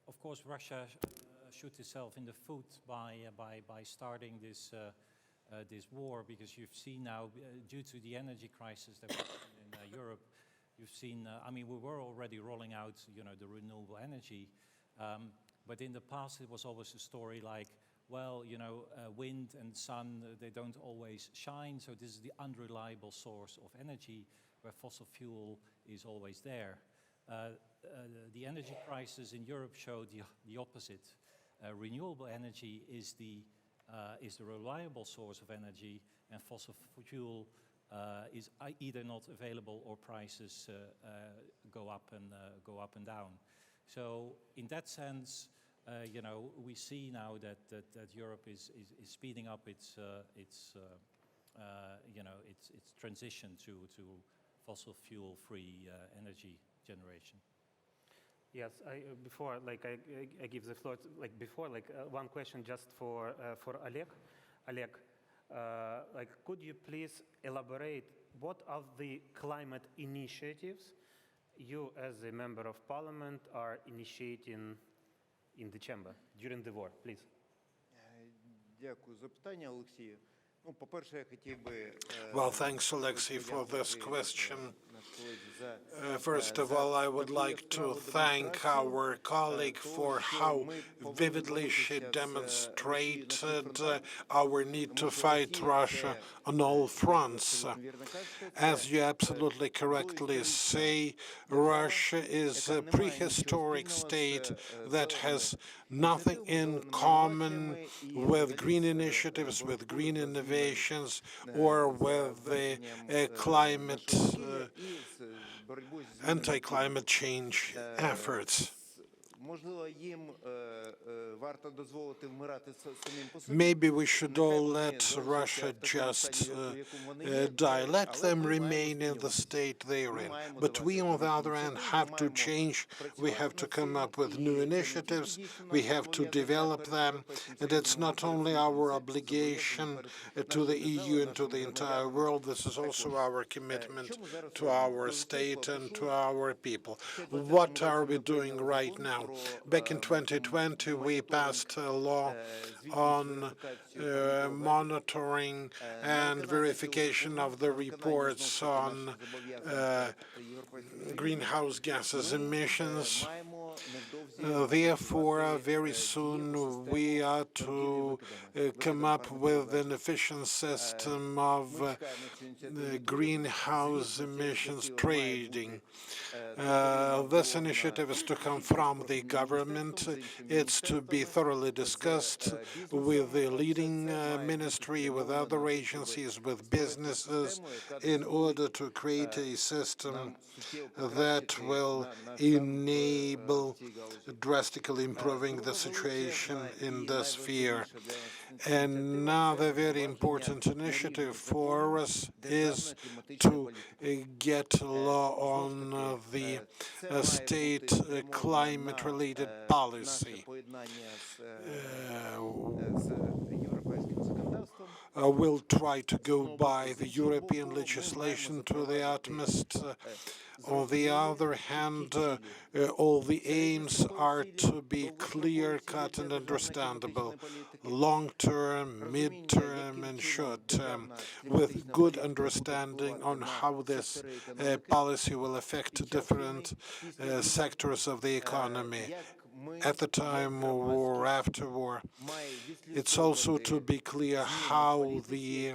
of course, Russia shot itself in the foot by starting this war, because you've seen now, due to the energy crisis that we've seen in Europe, you've seen. I mean, we were already rolling out, the renewable energy, But in the past, it was always a story like, well, wind and sun, they don't always shine, so this is the unreliable source of energy where fossil fuel is always there. The energy crisis in Europe showed the opposite. Renewable energy is the reliable source of energy, and fossil fuel is either not available or prices go up and down. So in that sense, we see now that Europe is speeding up its transition to fossil fuel-free energy generation. Yes, before I give the floor, one question just for Oleg. Oleg, could you please elaborate what are the climate initiatives you, as a member of parliament, are initiating in the chamber during the war, please? Дякую за питання, Олексію. Ну, по-перше, я хотів би Well, thanks, Alexei, for this question. First of all, I would like to thank our colleague for how vividly she demonstrated our need to fight Russia on all fronts. As you absolutely correctly say, Russia is a prehistoric state that has nothing in common with green initiatives, with green innovations, or with the anti-climate change efforts. Maybe we should all let Russia just die, let them remain in the state they're in. But we, on the other hand, have to change. We have to come up with new initiatives. We have to develop them. And it's not only our obligation to the EU and to the entire world, this is also our commitment to our state and to our people. What are we doing right now? Back in 2020, we passed a law on monitoring and verification of the reports on greenhouse gases emissions. Therefore, very soon we are to come up with an efficient system of greenhouse emissions trading. This initiative is to come from the government. It's to be thoroughly discussed with the leading ministry, with other agencies, with businesses, in order to create a system that will enable drastically improving the situation in this sphere. Another very important initiative for us is to get a law on the state climate-related policy. We'll try to go by the European legislation to the utmost. On the other hand, all the aims are to be clear-cut and understandable, long-term, mid-term, and short-term, with good understanding on how this policy will affect different sectors of the economy at the time of war or after war. It's also to be clear how the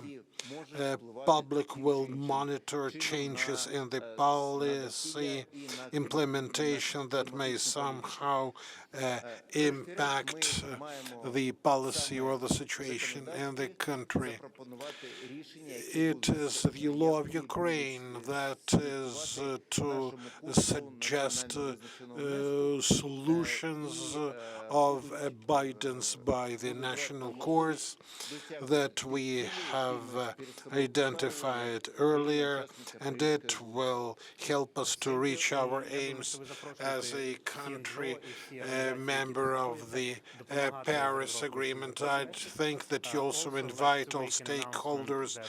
public will monitor changes in the policy implementation that may somehow impact the policy or the situation in the country. It is the law of Ukraine that is to suggest solutions of abidance by the national courts that we have identified earlier, and it will help us to reach our aims as a country member of the Paris Agreement. I think that you also invite all stakeholders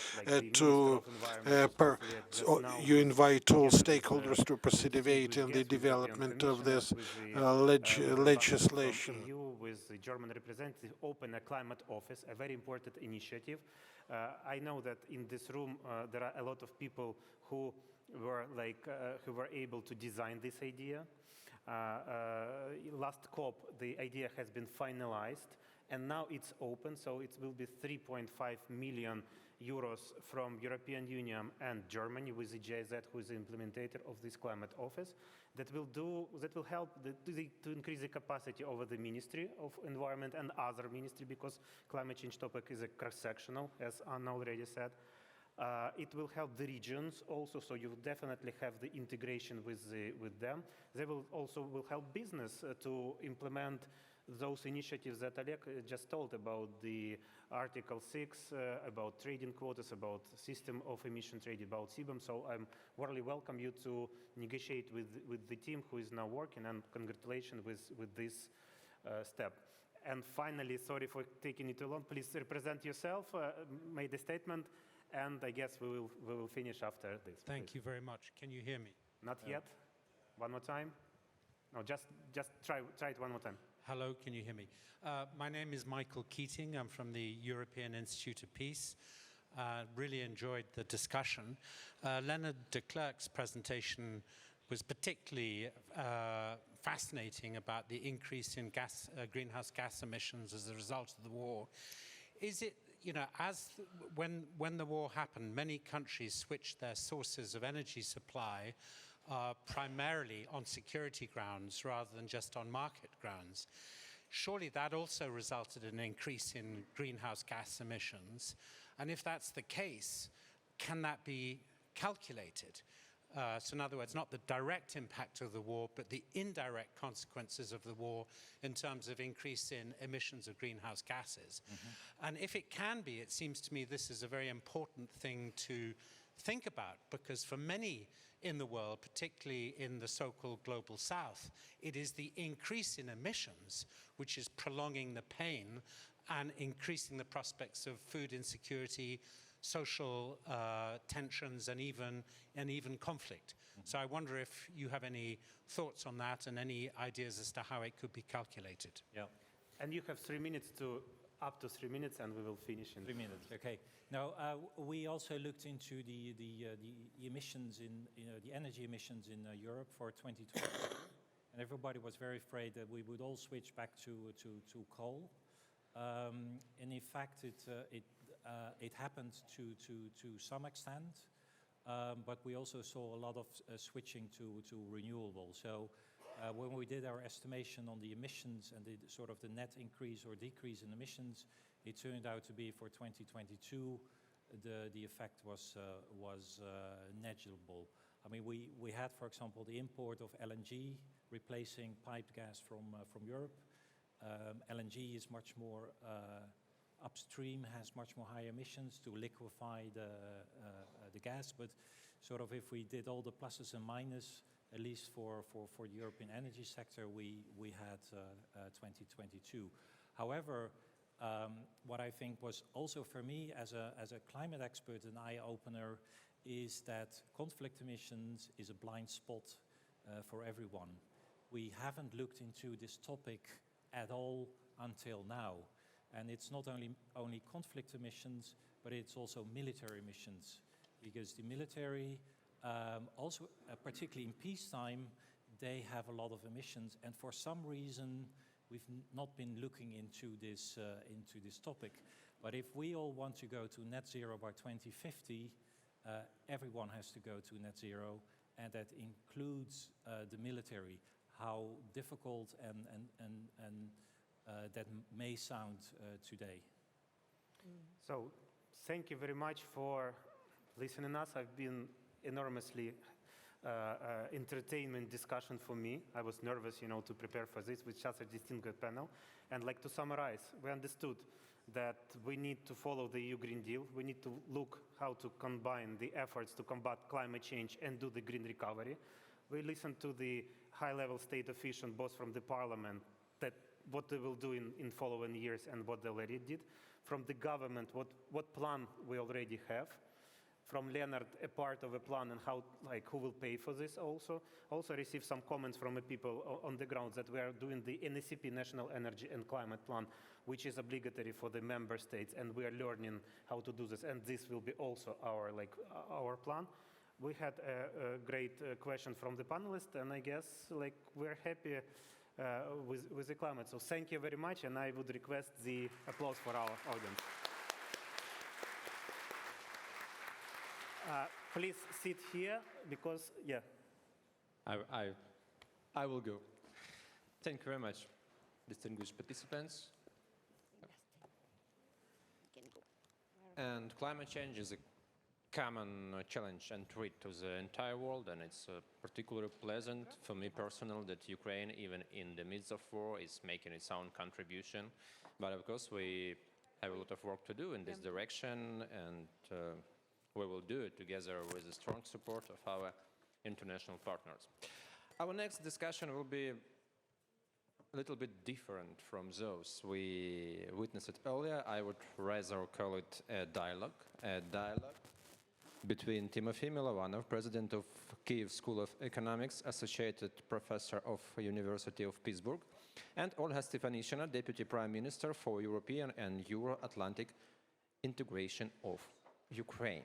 to participate in the development of this legislation. EU with the German representative open a climate office, a very important initiative. I know that in this room there are a lot of people who were able to design this idea. last COP, the idea has been finalized, and now it's open, so it will be 3.5 million euros from European Union and Germany with the GIZ, who is the implementator of this climate office, that will help to increase the capacity over the Ministry of Environment and other ministry, because climate change topic is a cross-sectional, as Anna already said. It will help the regions also, so you will definitely have the integration with them. They will also help business to implement those initiatives that Oleg just told about, the Article 6, about trading quotas, about system of emission trade, about CBAM. So I'm warmly welcome you to negotiate with the team who is now working, and congratulations with this step. And finally, sorry for taking it too long, please represent yourself, make the statement, and I guess we will finish after this. Thank you very much. Can you hear me? Not yet. One more time. No, just try it one more time. Hello, can you hear me? My name is Michael Keating. I'm from the European Institute of Peace. Really enjoyed the discussion. Leonard de Klerk's presentation was particularly fascinating about the increase in greenhouse gas emissions as a result of the war. Is it, when the war happened, many countries switched their sources of energy supply primarily on security grounds rather than just on market grounds. Surely that also resulted in an increase in greenhouse gas emissions. And if that's the case, can that be calculated? So in other words, not the direct impact of the war, but the indirect consequences of the war in terms of increase in emissions of greenhouse gases. And if it can be, it seems to me this is a very important thing to think about, because for many in the world, particularly in the so-called global south, it is the increase in emissions which is prolonging the pain and increasing the prospects of food insecurity, social tensions, and even conflict. So I wonder if you have any thoughts on that and any ideas as to how it could be calculated. Yeah. And you have 3 minutes up to 3 minutes, and we will finish in 3 minutes. Okay. Now we also looked into the emissions the energy emissions in Europe for 2020, and everybody was very afraid that we would all switch back to coal. And in fact, it happened to some extent, but we also saw a lot of switching to renewable. So when we did our estimation on the emissions and the sort of the net increase or decrease in emissions, it turned out to be for 2022, the effect was negligible. I mean, we had, for example, the import of LNG replacing piped gas from Europe. LNG is much more upstream, has much more high emissions to liquefy the gas, but sort of if we did all the pluses and minuses, at least for the European energy sector, we had 2022. However, what I think was also for me as a climate expert an eye-opener is that conflict emissions is a blind spot for everyone. We haven't looked into this topic at all until now. And it's not only conflict emissions, but it's also military emissions, because the military also, particularly in peacetime, they have a lot of emissions, and for some reason we've not been looking into this topic. But if we all want to go to net zero by 2050, everyone has to go to net zero, and that includes the military. How difficult and that may sound today. So, thank you very much for listening to us. I've been enormously entertainment discussion for me. I was nervous, to prepare for this with such a distinguished panel. And like to summarize, we understood that we need to follow the EU Green Deal. We need to look how to combine the efforts to combat climate change and do the green recovery. We listened to the high-level state officials, both from the parliament, that what they will do in following years and what they already did. From the government, what plan we already have. From Leonard, a part of a plan and how, who will pay for this also. Also received some comments from the people on the ground that we are doing the NECP, National Energy and Climate Plan, which is obligatory for the member states, and we are learning how to do this, and this will be also our plan. We had a great question from the panelists, and I guess we're happy with the climate. So thank you very much, and I would request the applause for our audience. Please sit here because, yeah. I will go. Thank you very much, distinguished participants. And climate change is a common challenge and threat to the entire world, and it's particularly pleasant for me personally that Ukraine, even in the midst of war, is making its own contribution. But of course, we have a lot of work to do in this direction, and we will do it together with the strong support of our international partners. Our next discussion will be a little bit different from those we witnessed earlier. I would rather call it a dialogue between Timofey Milovanov, president of Kyiv School of Economics, associated professor of University of Pittsburgh, and Olga Stefanishyna, deputy prime minister for European and Euro-Atlantic integration of Ukraine.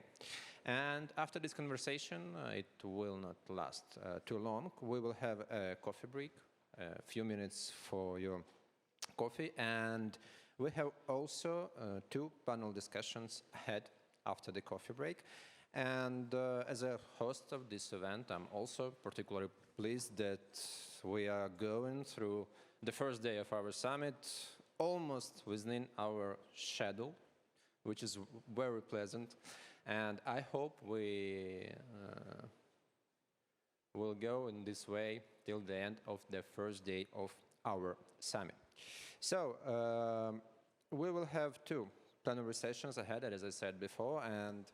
And after this conversation, it will not last too long. We will have a coffee break, a few minutes for your coffee, and we have also two panel discussions ahead after the coffee break. And as a host of this event, I'm also particularly pleased that we are going through the first day of our summit almost within our schedule, which is very pleasant. And I hope we will go in this way till the end of the first day of our summit. So we will have two plenary sessions ahead, as I said before, and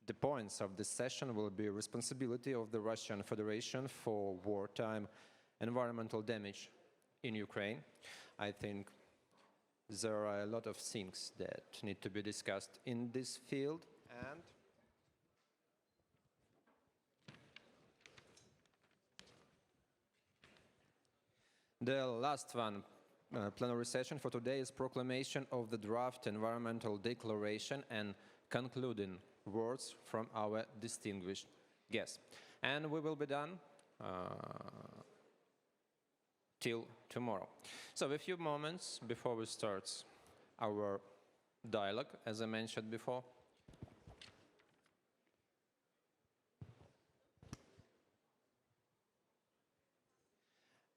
the points of this session will be responsibility of the Russian Federation for wartime environmental damage in Ukraine. I think there are a lot of things that need to be discussed in this field, and the last one, plenary session for today, is proclamation of the draft environmental declaration and concluding words from our distinguished guests. And we will be done till tomorrow. So a few moments before we start our dialogue, as I mentioned before.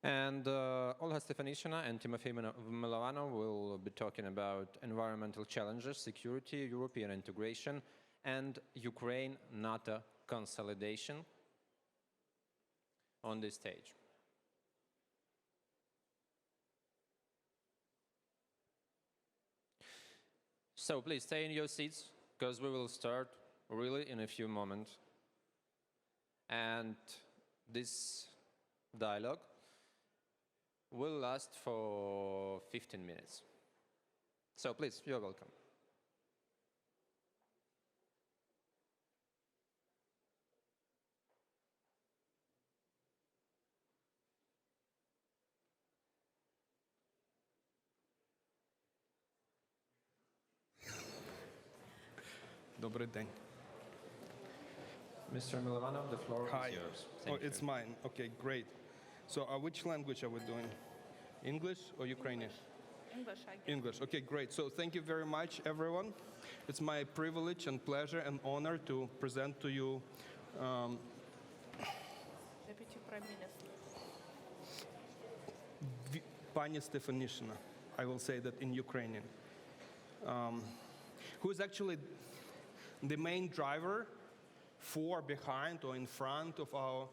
And Olga Stefanishyna and Timofey Milovanov will be talking about environmental challenges, security, European integration, and Ukraine-NATO consolidation on this stage. So please stay in your seats, because we will start really in a few moments. And this dialogue will last for 15 minutes. So please, you're welcome. Добрий день. Mr. Milovanov, the floor Hi. is yours. Oh, Thank you. it's mine. Okay, great. So which language are we doing? English or Ukrainian? English, I guess. English. Okay, great. So thank you very much, everyone. It's my privilege and pleasure and honor to present to you Deputy Prime Minister. Pani Stefanishyna. I will say that in Ukrainian. Who is actually the main driver for, behind, or in front of our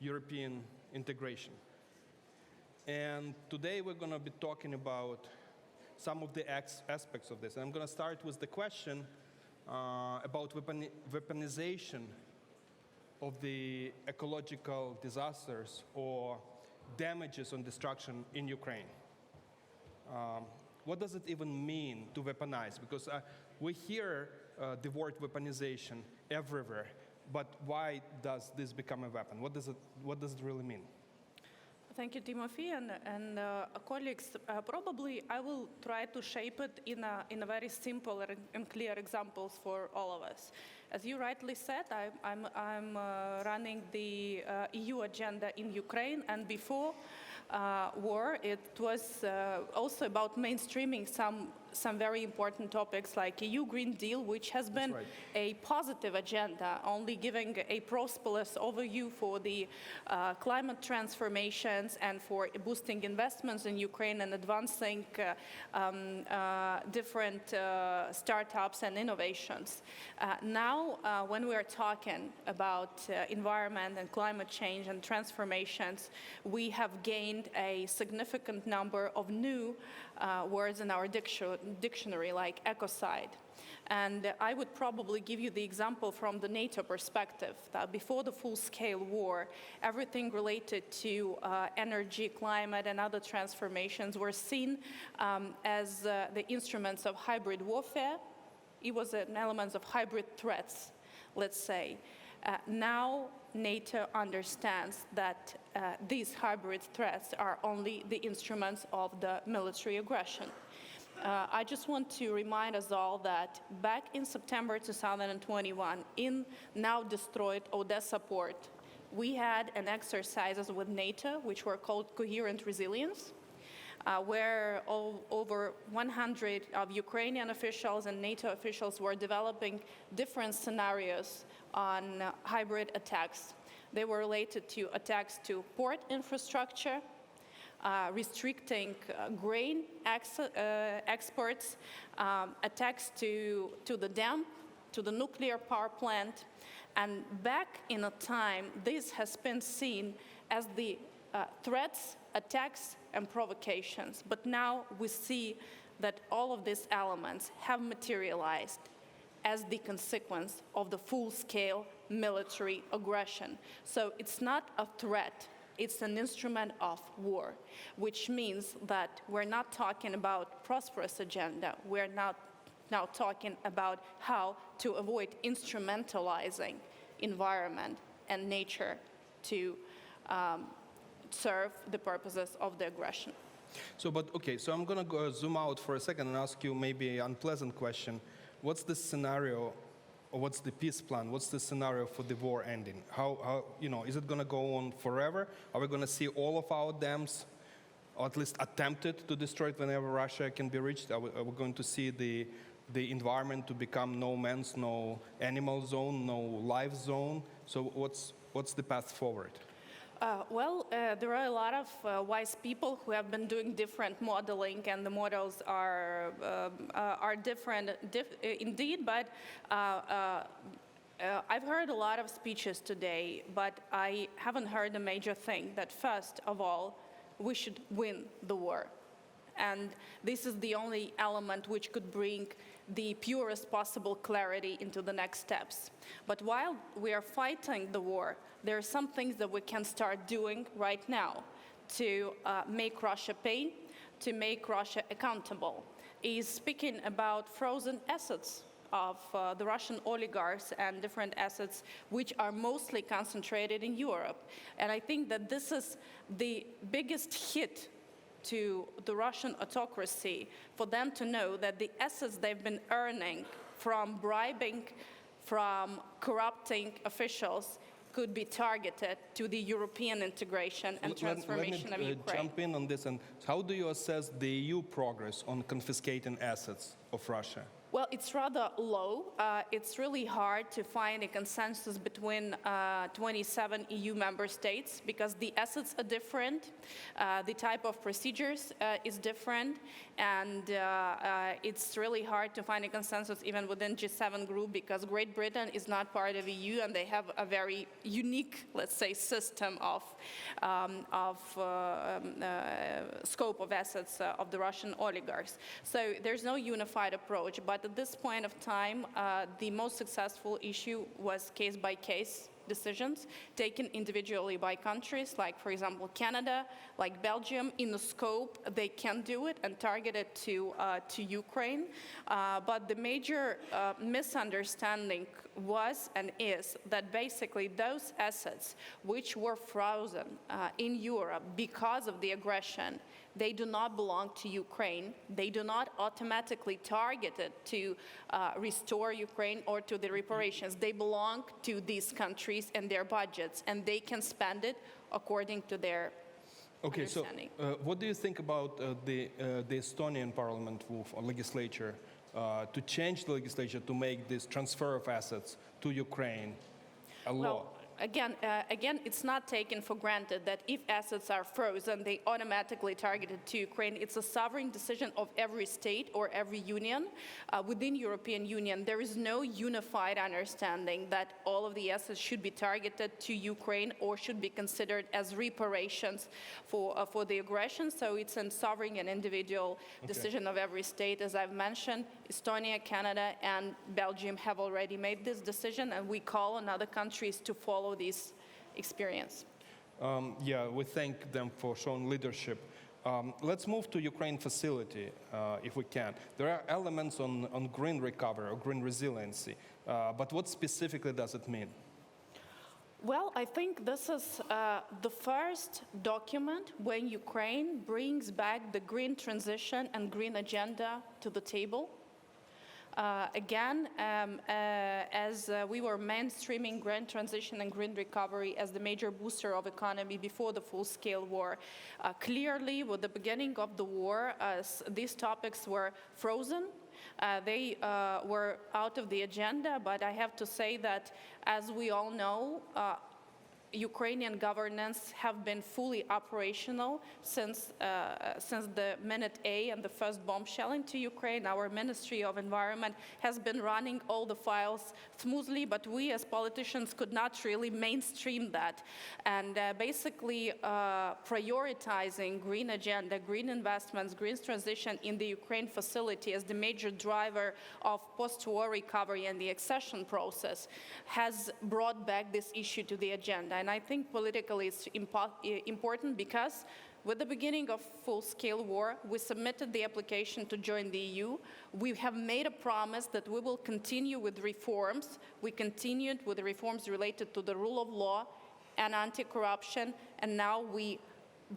European integration. And today we're going to be talking about some of the aspects of this. And I'm going to start with the question about weaponization of the ecological disasters or damages and destruction in Ukraine. What does it even mean to weaponize? Because we hear the word weaponization everywhere, but why does this become a weapon? What does it really mean? Thank you, Timothy, and colleagues. Probably I will try to shape it in a very simple and clear examples for all of us. As you rightly said, I'm running the EU agenda in Ukraine, and before war, it was also about mainstreaming some very important topics like EU Green Deal, which has been a positive agenda, only giving a prosperous overview for the climate transformations and for boosting investments in Ukraine and advancing different startups and innovations. Now, when we are talking about environment and climate change and transformations, we have gained a significant number of new words in our dictionary, like ecocide. And I would probably give you the example from the NATO perspective, that before the full-scale war, everything related to energy, climate, and other transformations were seen as the instruments of hybrid warfare. It was an element of hybrid threats, let's say. Now, NATO understands that these hybrid threats are only the instruments of the military aggression. I just want to remind us all that back in September 2021, in now destroyed Odessa port, we had an exercises with NATO, which were called Coherent Resilience, where over 100 of Ukrainian officials and NATO officials were developing different scenarios on hybrid attacks. They were related to attacks to port infrastructure, restricting grain exports, attacks to the dam, to the nuclear power plant. And back in a time, this has been seen as the threats, attacks, and provocations. But now we see that all of these elements have materialized as the consequence of the full-scale military aggression. So it's not a threat, it's an instrument of war, which means that we're not talking about prosperous agenda, we're not now talking about how to avoid instrumentalizing environment and nature to serve the purposes of the aggression. So I'm gonna go zoom out for a second and ask you maybe an unpleasant question. What's the scenario, or what's the peace plan? What's the scenario for the war ending? How is it gonna go on forever? Are we gonna see all of our dams, or at least attempted to destroy it whenever Russia can be reached? Are we going to see the environment to become no man's, no animal zone, no life zone? So what's the path forward? There are a lot of wise people who have been doing different modeling, and the models are different indeed. But I've heard a lot of speeches today, but I haven't heard a major thing that first of all, we should win the war. And this is the only element which could bring the purest possible clarity into the next steps. But while we are fighting the war, there are some things that we can start doing right now to make Russia pay, to make Russia accountable. He's speaking about frozen assets of the Russian oligarchs and different assets which are mostly concentrated in Europe. And I think that this is the biggest hit to the Russian autocracy, for them to know that the assets they've been earning from bribing, from corrupting officials could be targeted to the European integration and transformation of Ukraine. Let me jump in on this. And how do you assess the EU progress on confiscating assets of Russia? Well, it's rather low. It's really hard to find a consensus between 27 EU member states because the assets are different, the type of procedures is different, and it's really hard to find a consensus even within G7 group because Great Britain is not part of EU and they have a very unique, let's say, system of scope of assets of the Russian oligarchs. So there's no unified approach, but at this point of time, the most successful issue was case-by-case decisions taken individually by countries, like, for example, Canada, like Belgium. In the scope, they can do it and target it to Ukraine. But the major misunderstanding was and is that basically those assets which were frozen in Europe because of the aggression, they do not belong to Ukraine. They do not automatically target it to restore Ukraine or to the reparations. They belong to these countries and their budgets, and they can spend it according to their Okay, so understanding. what do you think about the Estonian parliament move or legislature to change the legislature to make this transfer of assets to Ukraine a law? Well, again, it's not taken for granted that if assets are frozen, they automatically targeted to Ukraine. It's a sovereign decision of every state or every union. Within European Union, there is no unified understanding that all of the assets should be targeted to Ukraine or should be considered as reparations for the aggression. So it's a sovereign and individual decision of every state. As I've mentioned, Estonia, Canada, and Belgium have already made this decision, and we call on other countries to follow this experience. Yeah, we thank them for showing leadership. Let's move to Ukraine facility, if we can. There are elements on green recovery or green resiliency, but what specifically does it mean? Well, I think this is the first document when Ukraine brings back the green transition and green agenda to the table. As we were mainstreaming green transition and green recovery as the major booster of economy before the full-scale war, clearly with the beginning of the war, these topics were frozen. They were out of the agenda, but I have to say that, as we all know, Ukrainian governance have been fully operational since the minute A and the first bombshell into Ukraine. Our Ministry of Environment has been running all the files smoothly, but we as politicians could not really mainstream that. And basically prioritizing green agenda, green investments, green transition in the Ukraine facility as the major driver of post-war recovery and the accession process has brought back this issue to the agenda. And I think politically it's important because with the beginning of full-scale war, we submitted the application to join the EU. We have made a promise that we will continue with reforms. We continued with the reforms related to the rule of law and anti-corruption, and now we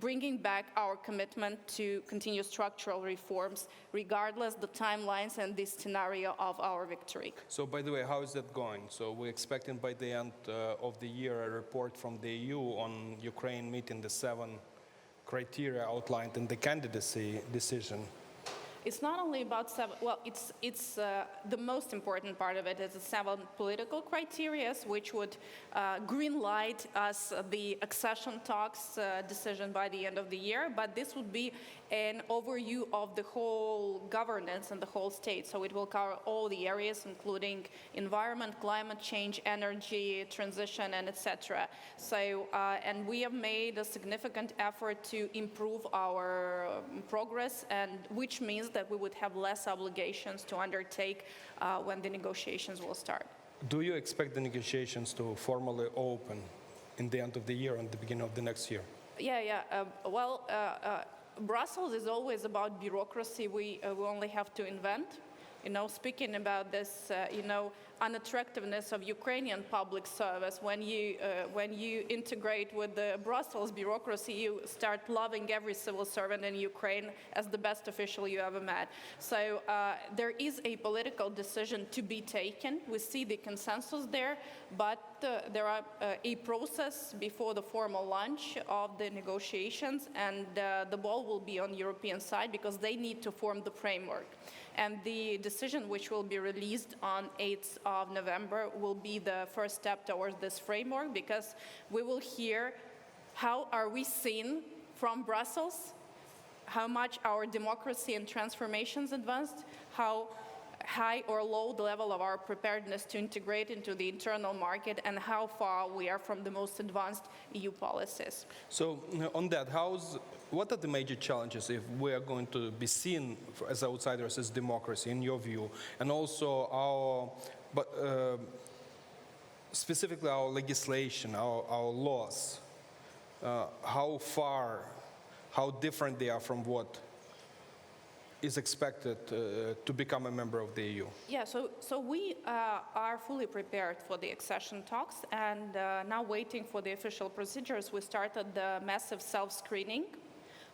bringing back our commitment to continue structural reforms, regardless the timelines and the scenario of our victory. So, by the way, how is that going? So, we're expecting by the end of the year a report from the EU on Ukraine meeting the 7 criteria outlined in the candidacy decision. It's not only about seven, well, it's the most important part of it is the 7 political criteria, which would green light us the accession talks decision by the end of the year, but this would be an overview of the whole governance and the whole state. So it will cover all the areas, including environment, climate change, energy, transition, and etc. So, and we have made a significant effort to improve our progress, and which means that we would have less obligations to undertake when the negotiations will start. Do you expect the negotiations to formally open in the end of the year and the beginning of the next year? Brussels is always about bureaucracy. We only have to invent. You know, speaking about this, unattractiveness of Ukrainian public service, when you integrate with the Brussels bureaucracy, you start loving every civil servant in Ukraine as the best official you ever met. So there is a political decision to be taken. We see the consensus there, but there are a process before the formal launch of the negotiations, and the ball will be on the European side because they need to form the framework. And the decision, which will be released on 8th of November, will be the first step towards this framework, because we will hear how are we seen from Brussels, how much our democracy and transformations advanced, how high or low the level of our preparedness to integrate into the internal market, and how far we are from the most advanced EU policies. So on that, what are the major challenges if we are going to be seen as outsiders as democracy, in your view? And also specifically our legislation, our laws, how different they are from what is expected to become a member of the EU? Yeah, so we are fully prepared for the accession talks, and now waiting for the official procedures. We started the massive self-screening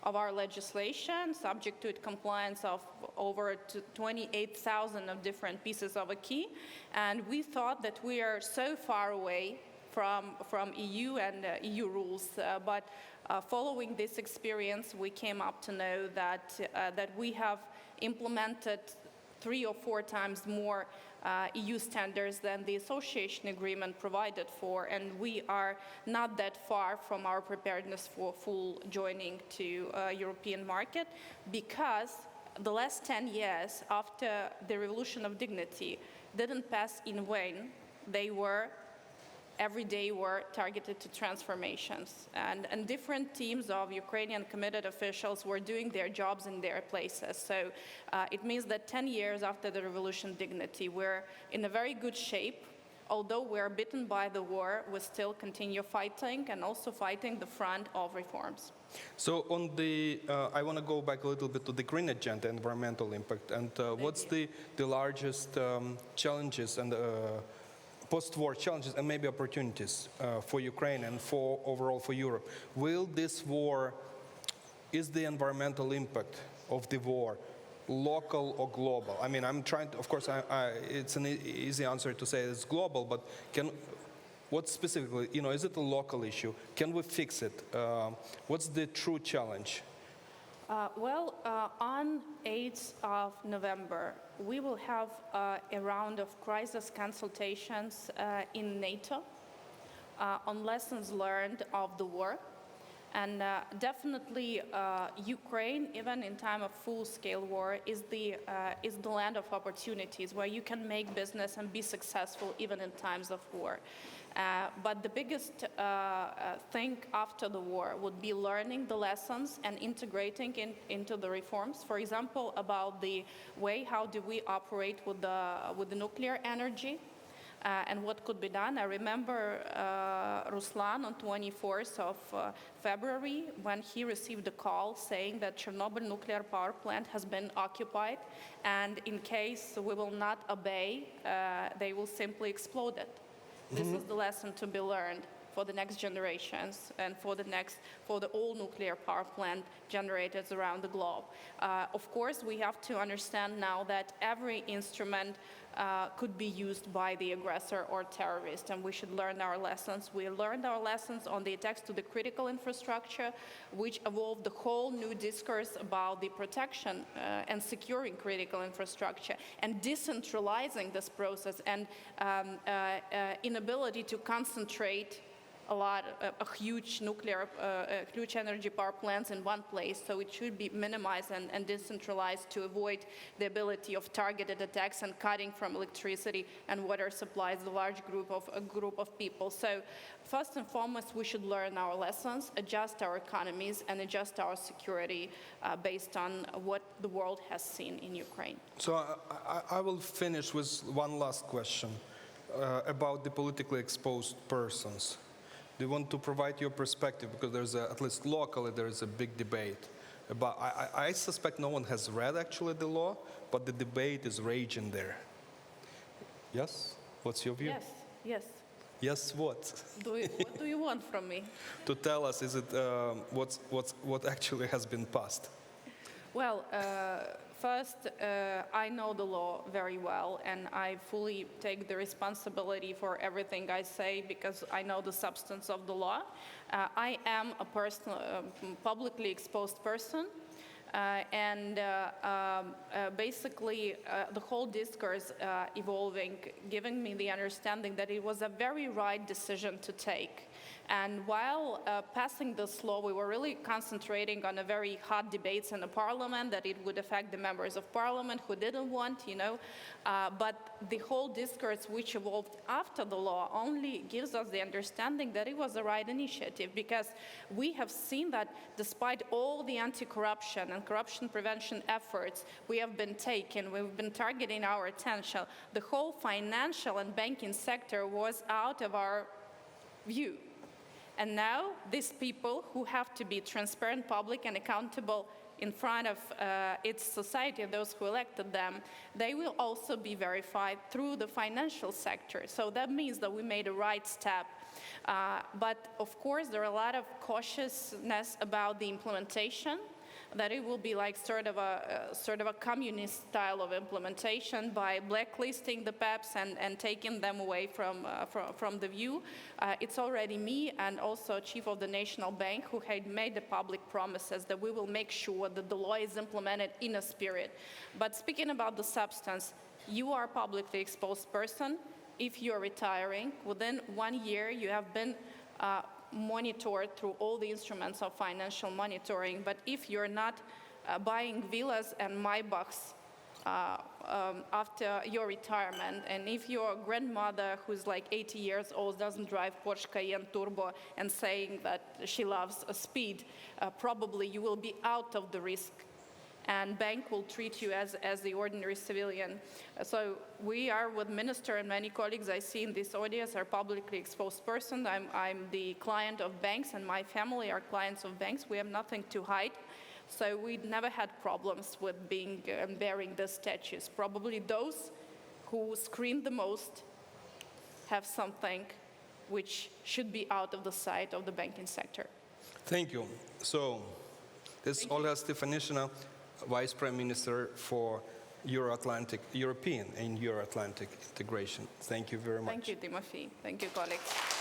of our legislation, subject to its compliance of over 28,000 of different pieces of acquis, and we thought that we are so far away from EU and EU rules, but following this experience, we came up to know that we have implemented 3 or 4 times more EU standards than the association agreement provided for, and we are not that far from our preparedness for full joining to European market, because the last 10 years after the Revolution of Dignity didn't pass in vain. They were every day were targeted to transformations. And different teams of Ukrainian committed officials were doing their jobs in their places. So it means that 10 years after the Revolution Dignity, we're in a very good shape. Although we're bitten by the war, we still continue fighting and also fighting the front of reforms. So on the, I want to go back a little bit to the green agenda, environmental impact, and what's the largest challenges and post-war challenges and maybe opportunities for Ukraine and for overall for Europe? Will this war, is the environmental impact of the war local or global? I mean, I'm trying to, of course, it's an easy answer to say it's global, but what specifically, is it a local issue? Can we fix it? What's the true challenge? On 8th of November, we will have a round of crisis consultations in NATO on lessons learned of the war. And definitely Ukraine, even in time of full-scale war, is the land of opportunities where you can make business and be successful even in times of war. But the biggest thing after the war would be learning the lessons and integrating into the reforms. For example, about the way how do we operate with the nuclear energy. And what could be done. I remember Ruslan on 24th of February when he received a call saying that Chernobyl nuclear power plant has been occupied, and in case we will not obey, they will simply explode it. This is the lesson to be learned for the next generations and for the all nuclear power plant generators around the globe. Of course, we have to understand now that every instrument could be used by the aggressor or terrorist, and we should learn our lessons. We learned our lessons on the attacks to the critical infrastructure, which evolved the whole new discourse about the protection and securing critical infrastructure and decentralizing this process, and inability to concentrate a huge huge energy power plants in one place, so it should be minimized and decentralized to avoid the ability of targeted attacks and cutting from electricity and water supplies a group of people. So first and foremost, we should learn our lessons, adjust our economies, and adjust our security based on what the world has seen in Ukraine. So I will finish with one last question about the politically exposed persons. Do you want to provide your perspective? Because there's at least locally, there is a big debate about, I suspect no one has read actually the law, but the debate is raging there. Yes? What's your view? Yes. Yes, what? What do you want from me? To tell us, is it what actually has been passed? Well, first, I know the law very well, and I fully take the responsibility for everything I say because I know the substance of the law. I am a publicly exposed person, and basically the whole discourse evolving, giving me the understanding that it was a very right decision to take. And while passing this law, we were really concentrating on a very hot debates in the parliament, that it would affect the members of parliament who didn't want, but the whole discourse which evolved after the law only gives us the understanding that it was the right initiative, because we have seen that despite all the anti-corruption and corruption prevention efforts we have been taking, we've been targeting our attention, the whole financial and banking sector was out of our view. And now these people who have to be transparent, public, and accountable in front of its society, those who elected them, they will also be verified through the financial sector. So that means that we made a right step. But of course, there are a lot of cautiousness about the implementation, that it will be like sort of a communist style of implementation by blacklisting the PEPs and taking them away from the view. It's already me and also chief of the National Bank who had made the public promises that we will make sure that the law is implemented in a spirit. But speaking about the substance, you are a publicly exposed person. If you're retiring, within 1 year you have been monitored through all the instruments of financial monitoring. But if you're not buying villas and Maybachs after your retirement, and if your grandmother who's like 80 years old doesn't drive Porsche Cayenne Turbo and saying that she loves speed, probably you will be out of the risk, and bank will treat you as the ordinary civilian. So we are with minister and many colleagues I see in this audience are publicly exposed person. I'm the client of banks, and my family are clients of banks. We have nothing to hide. So we never had problems with being bearing the statues. Probably those who scream the most have something which should be out of the sight of the banking sector. Thank you. So this is Olga Stefanishina, Vice Prime Minister for European and Euro-Atlantic integration. Thank you very much. Thank you, Timothy. Thank you, colleagues.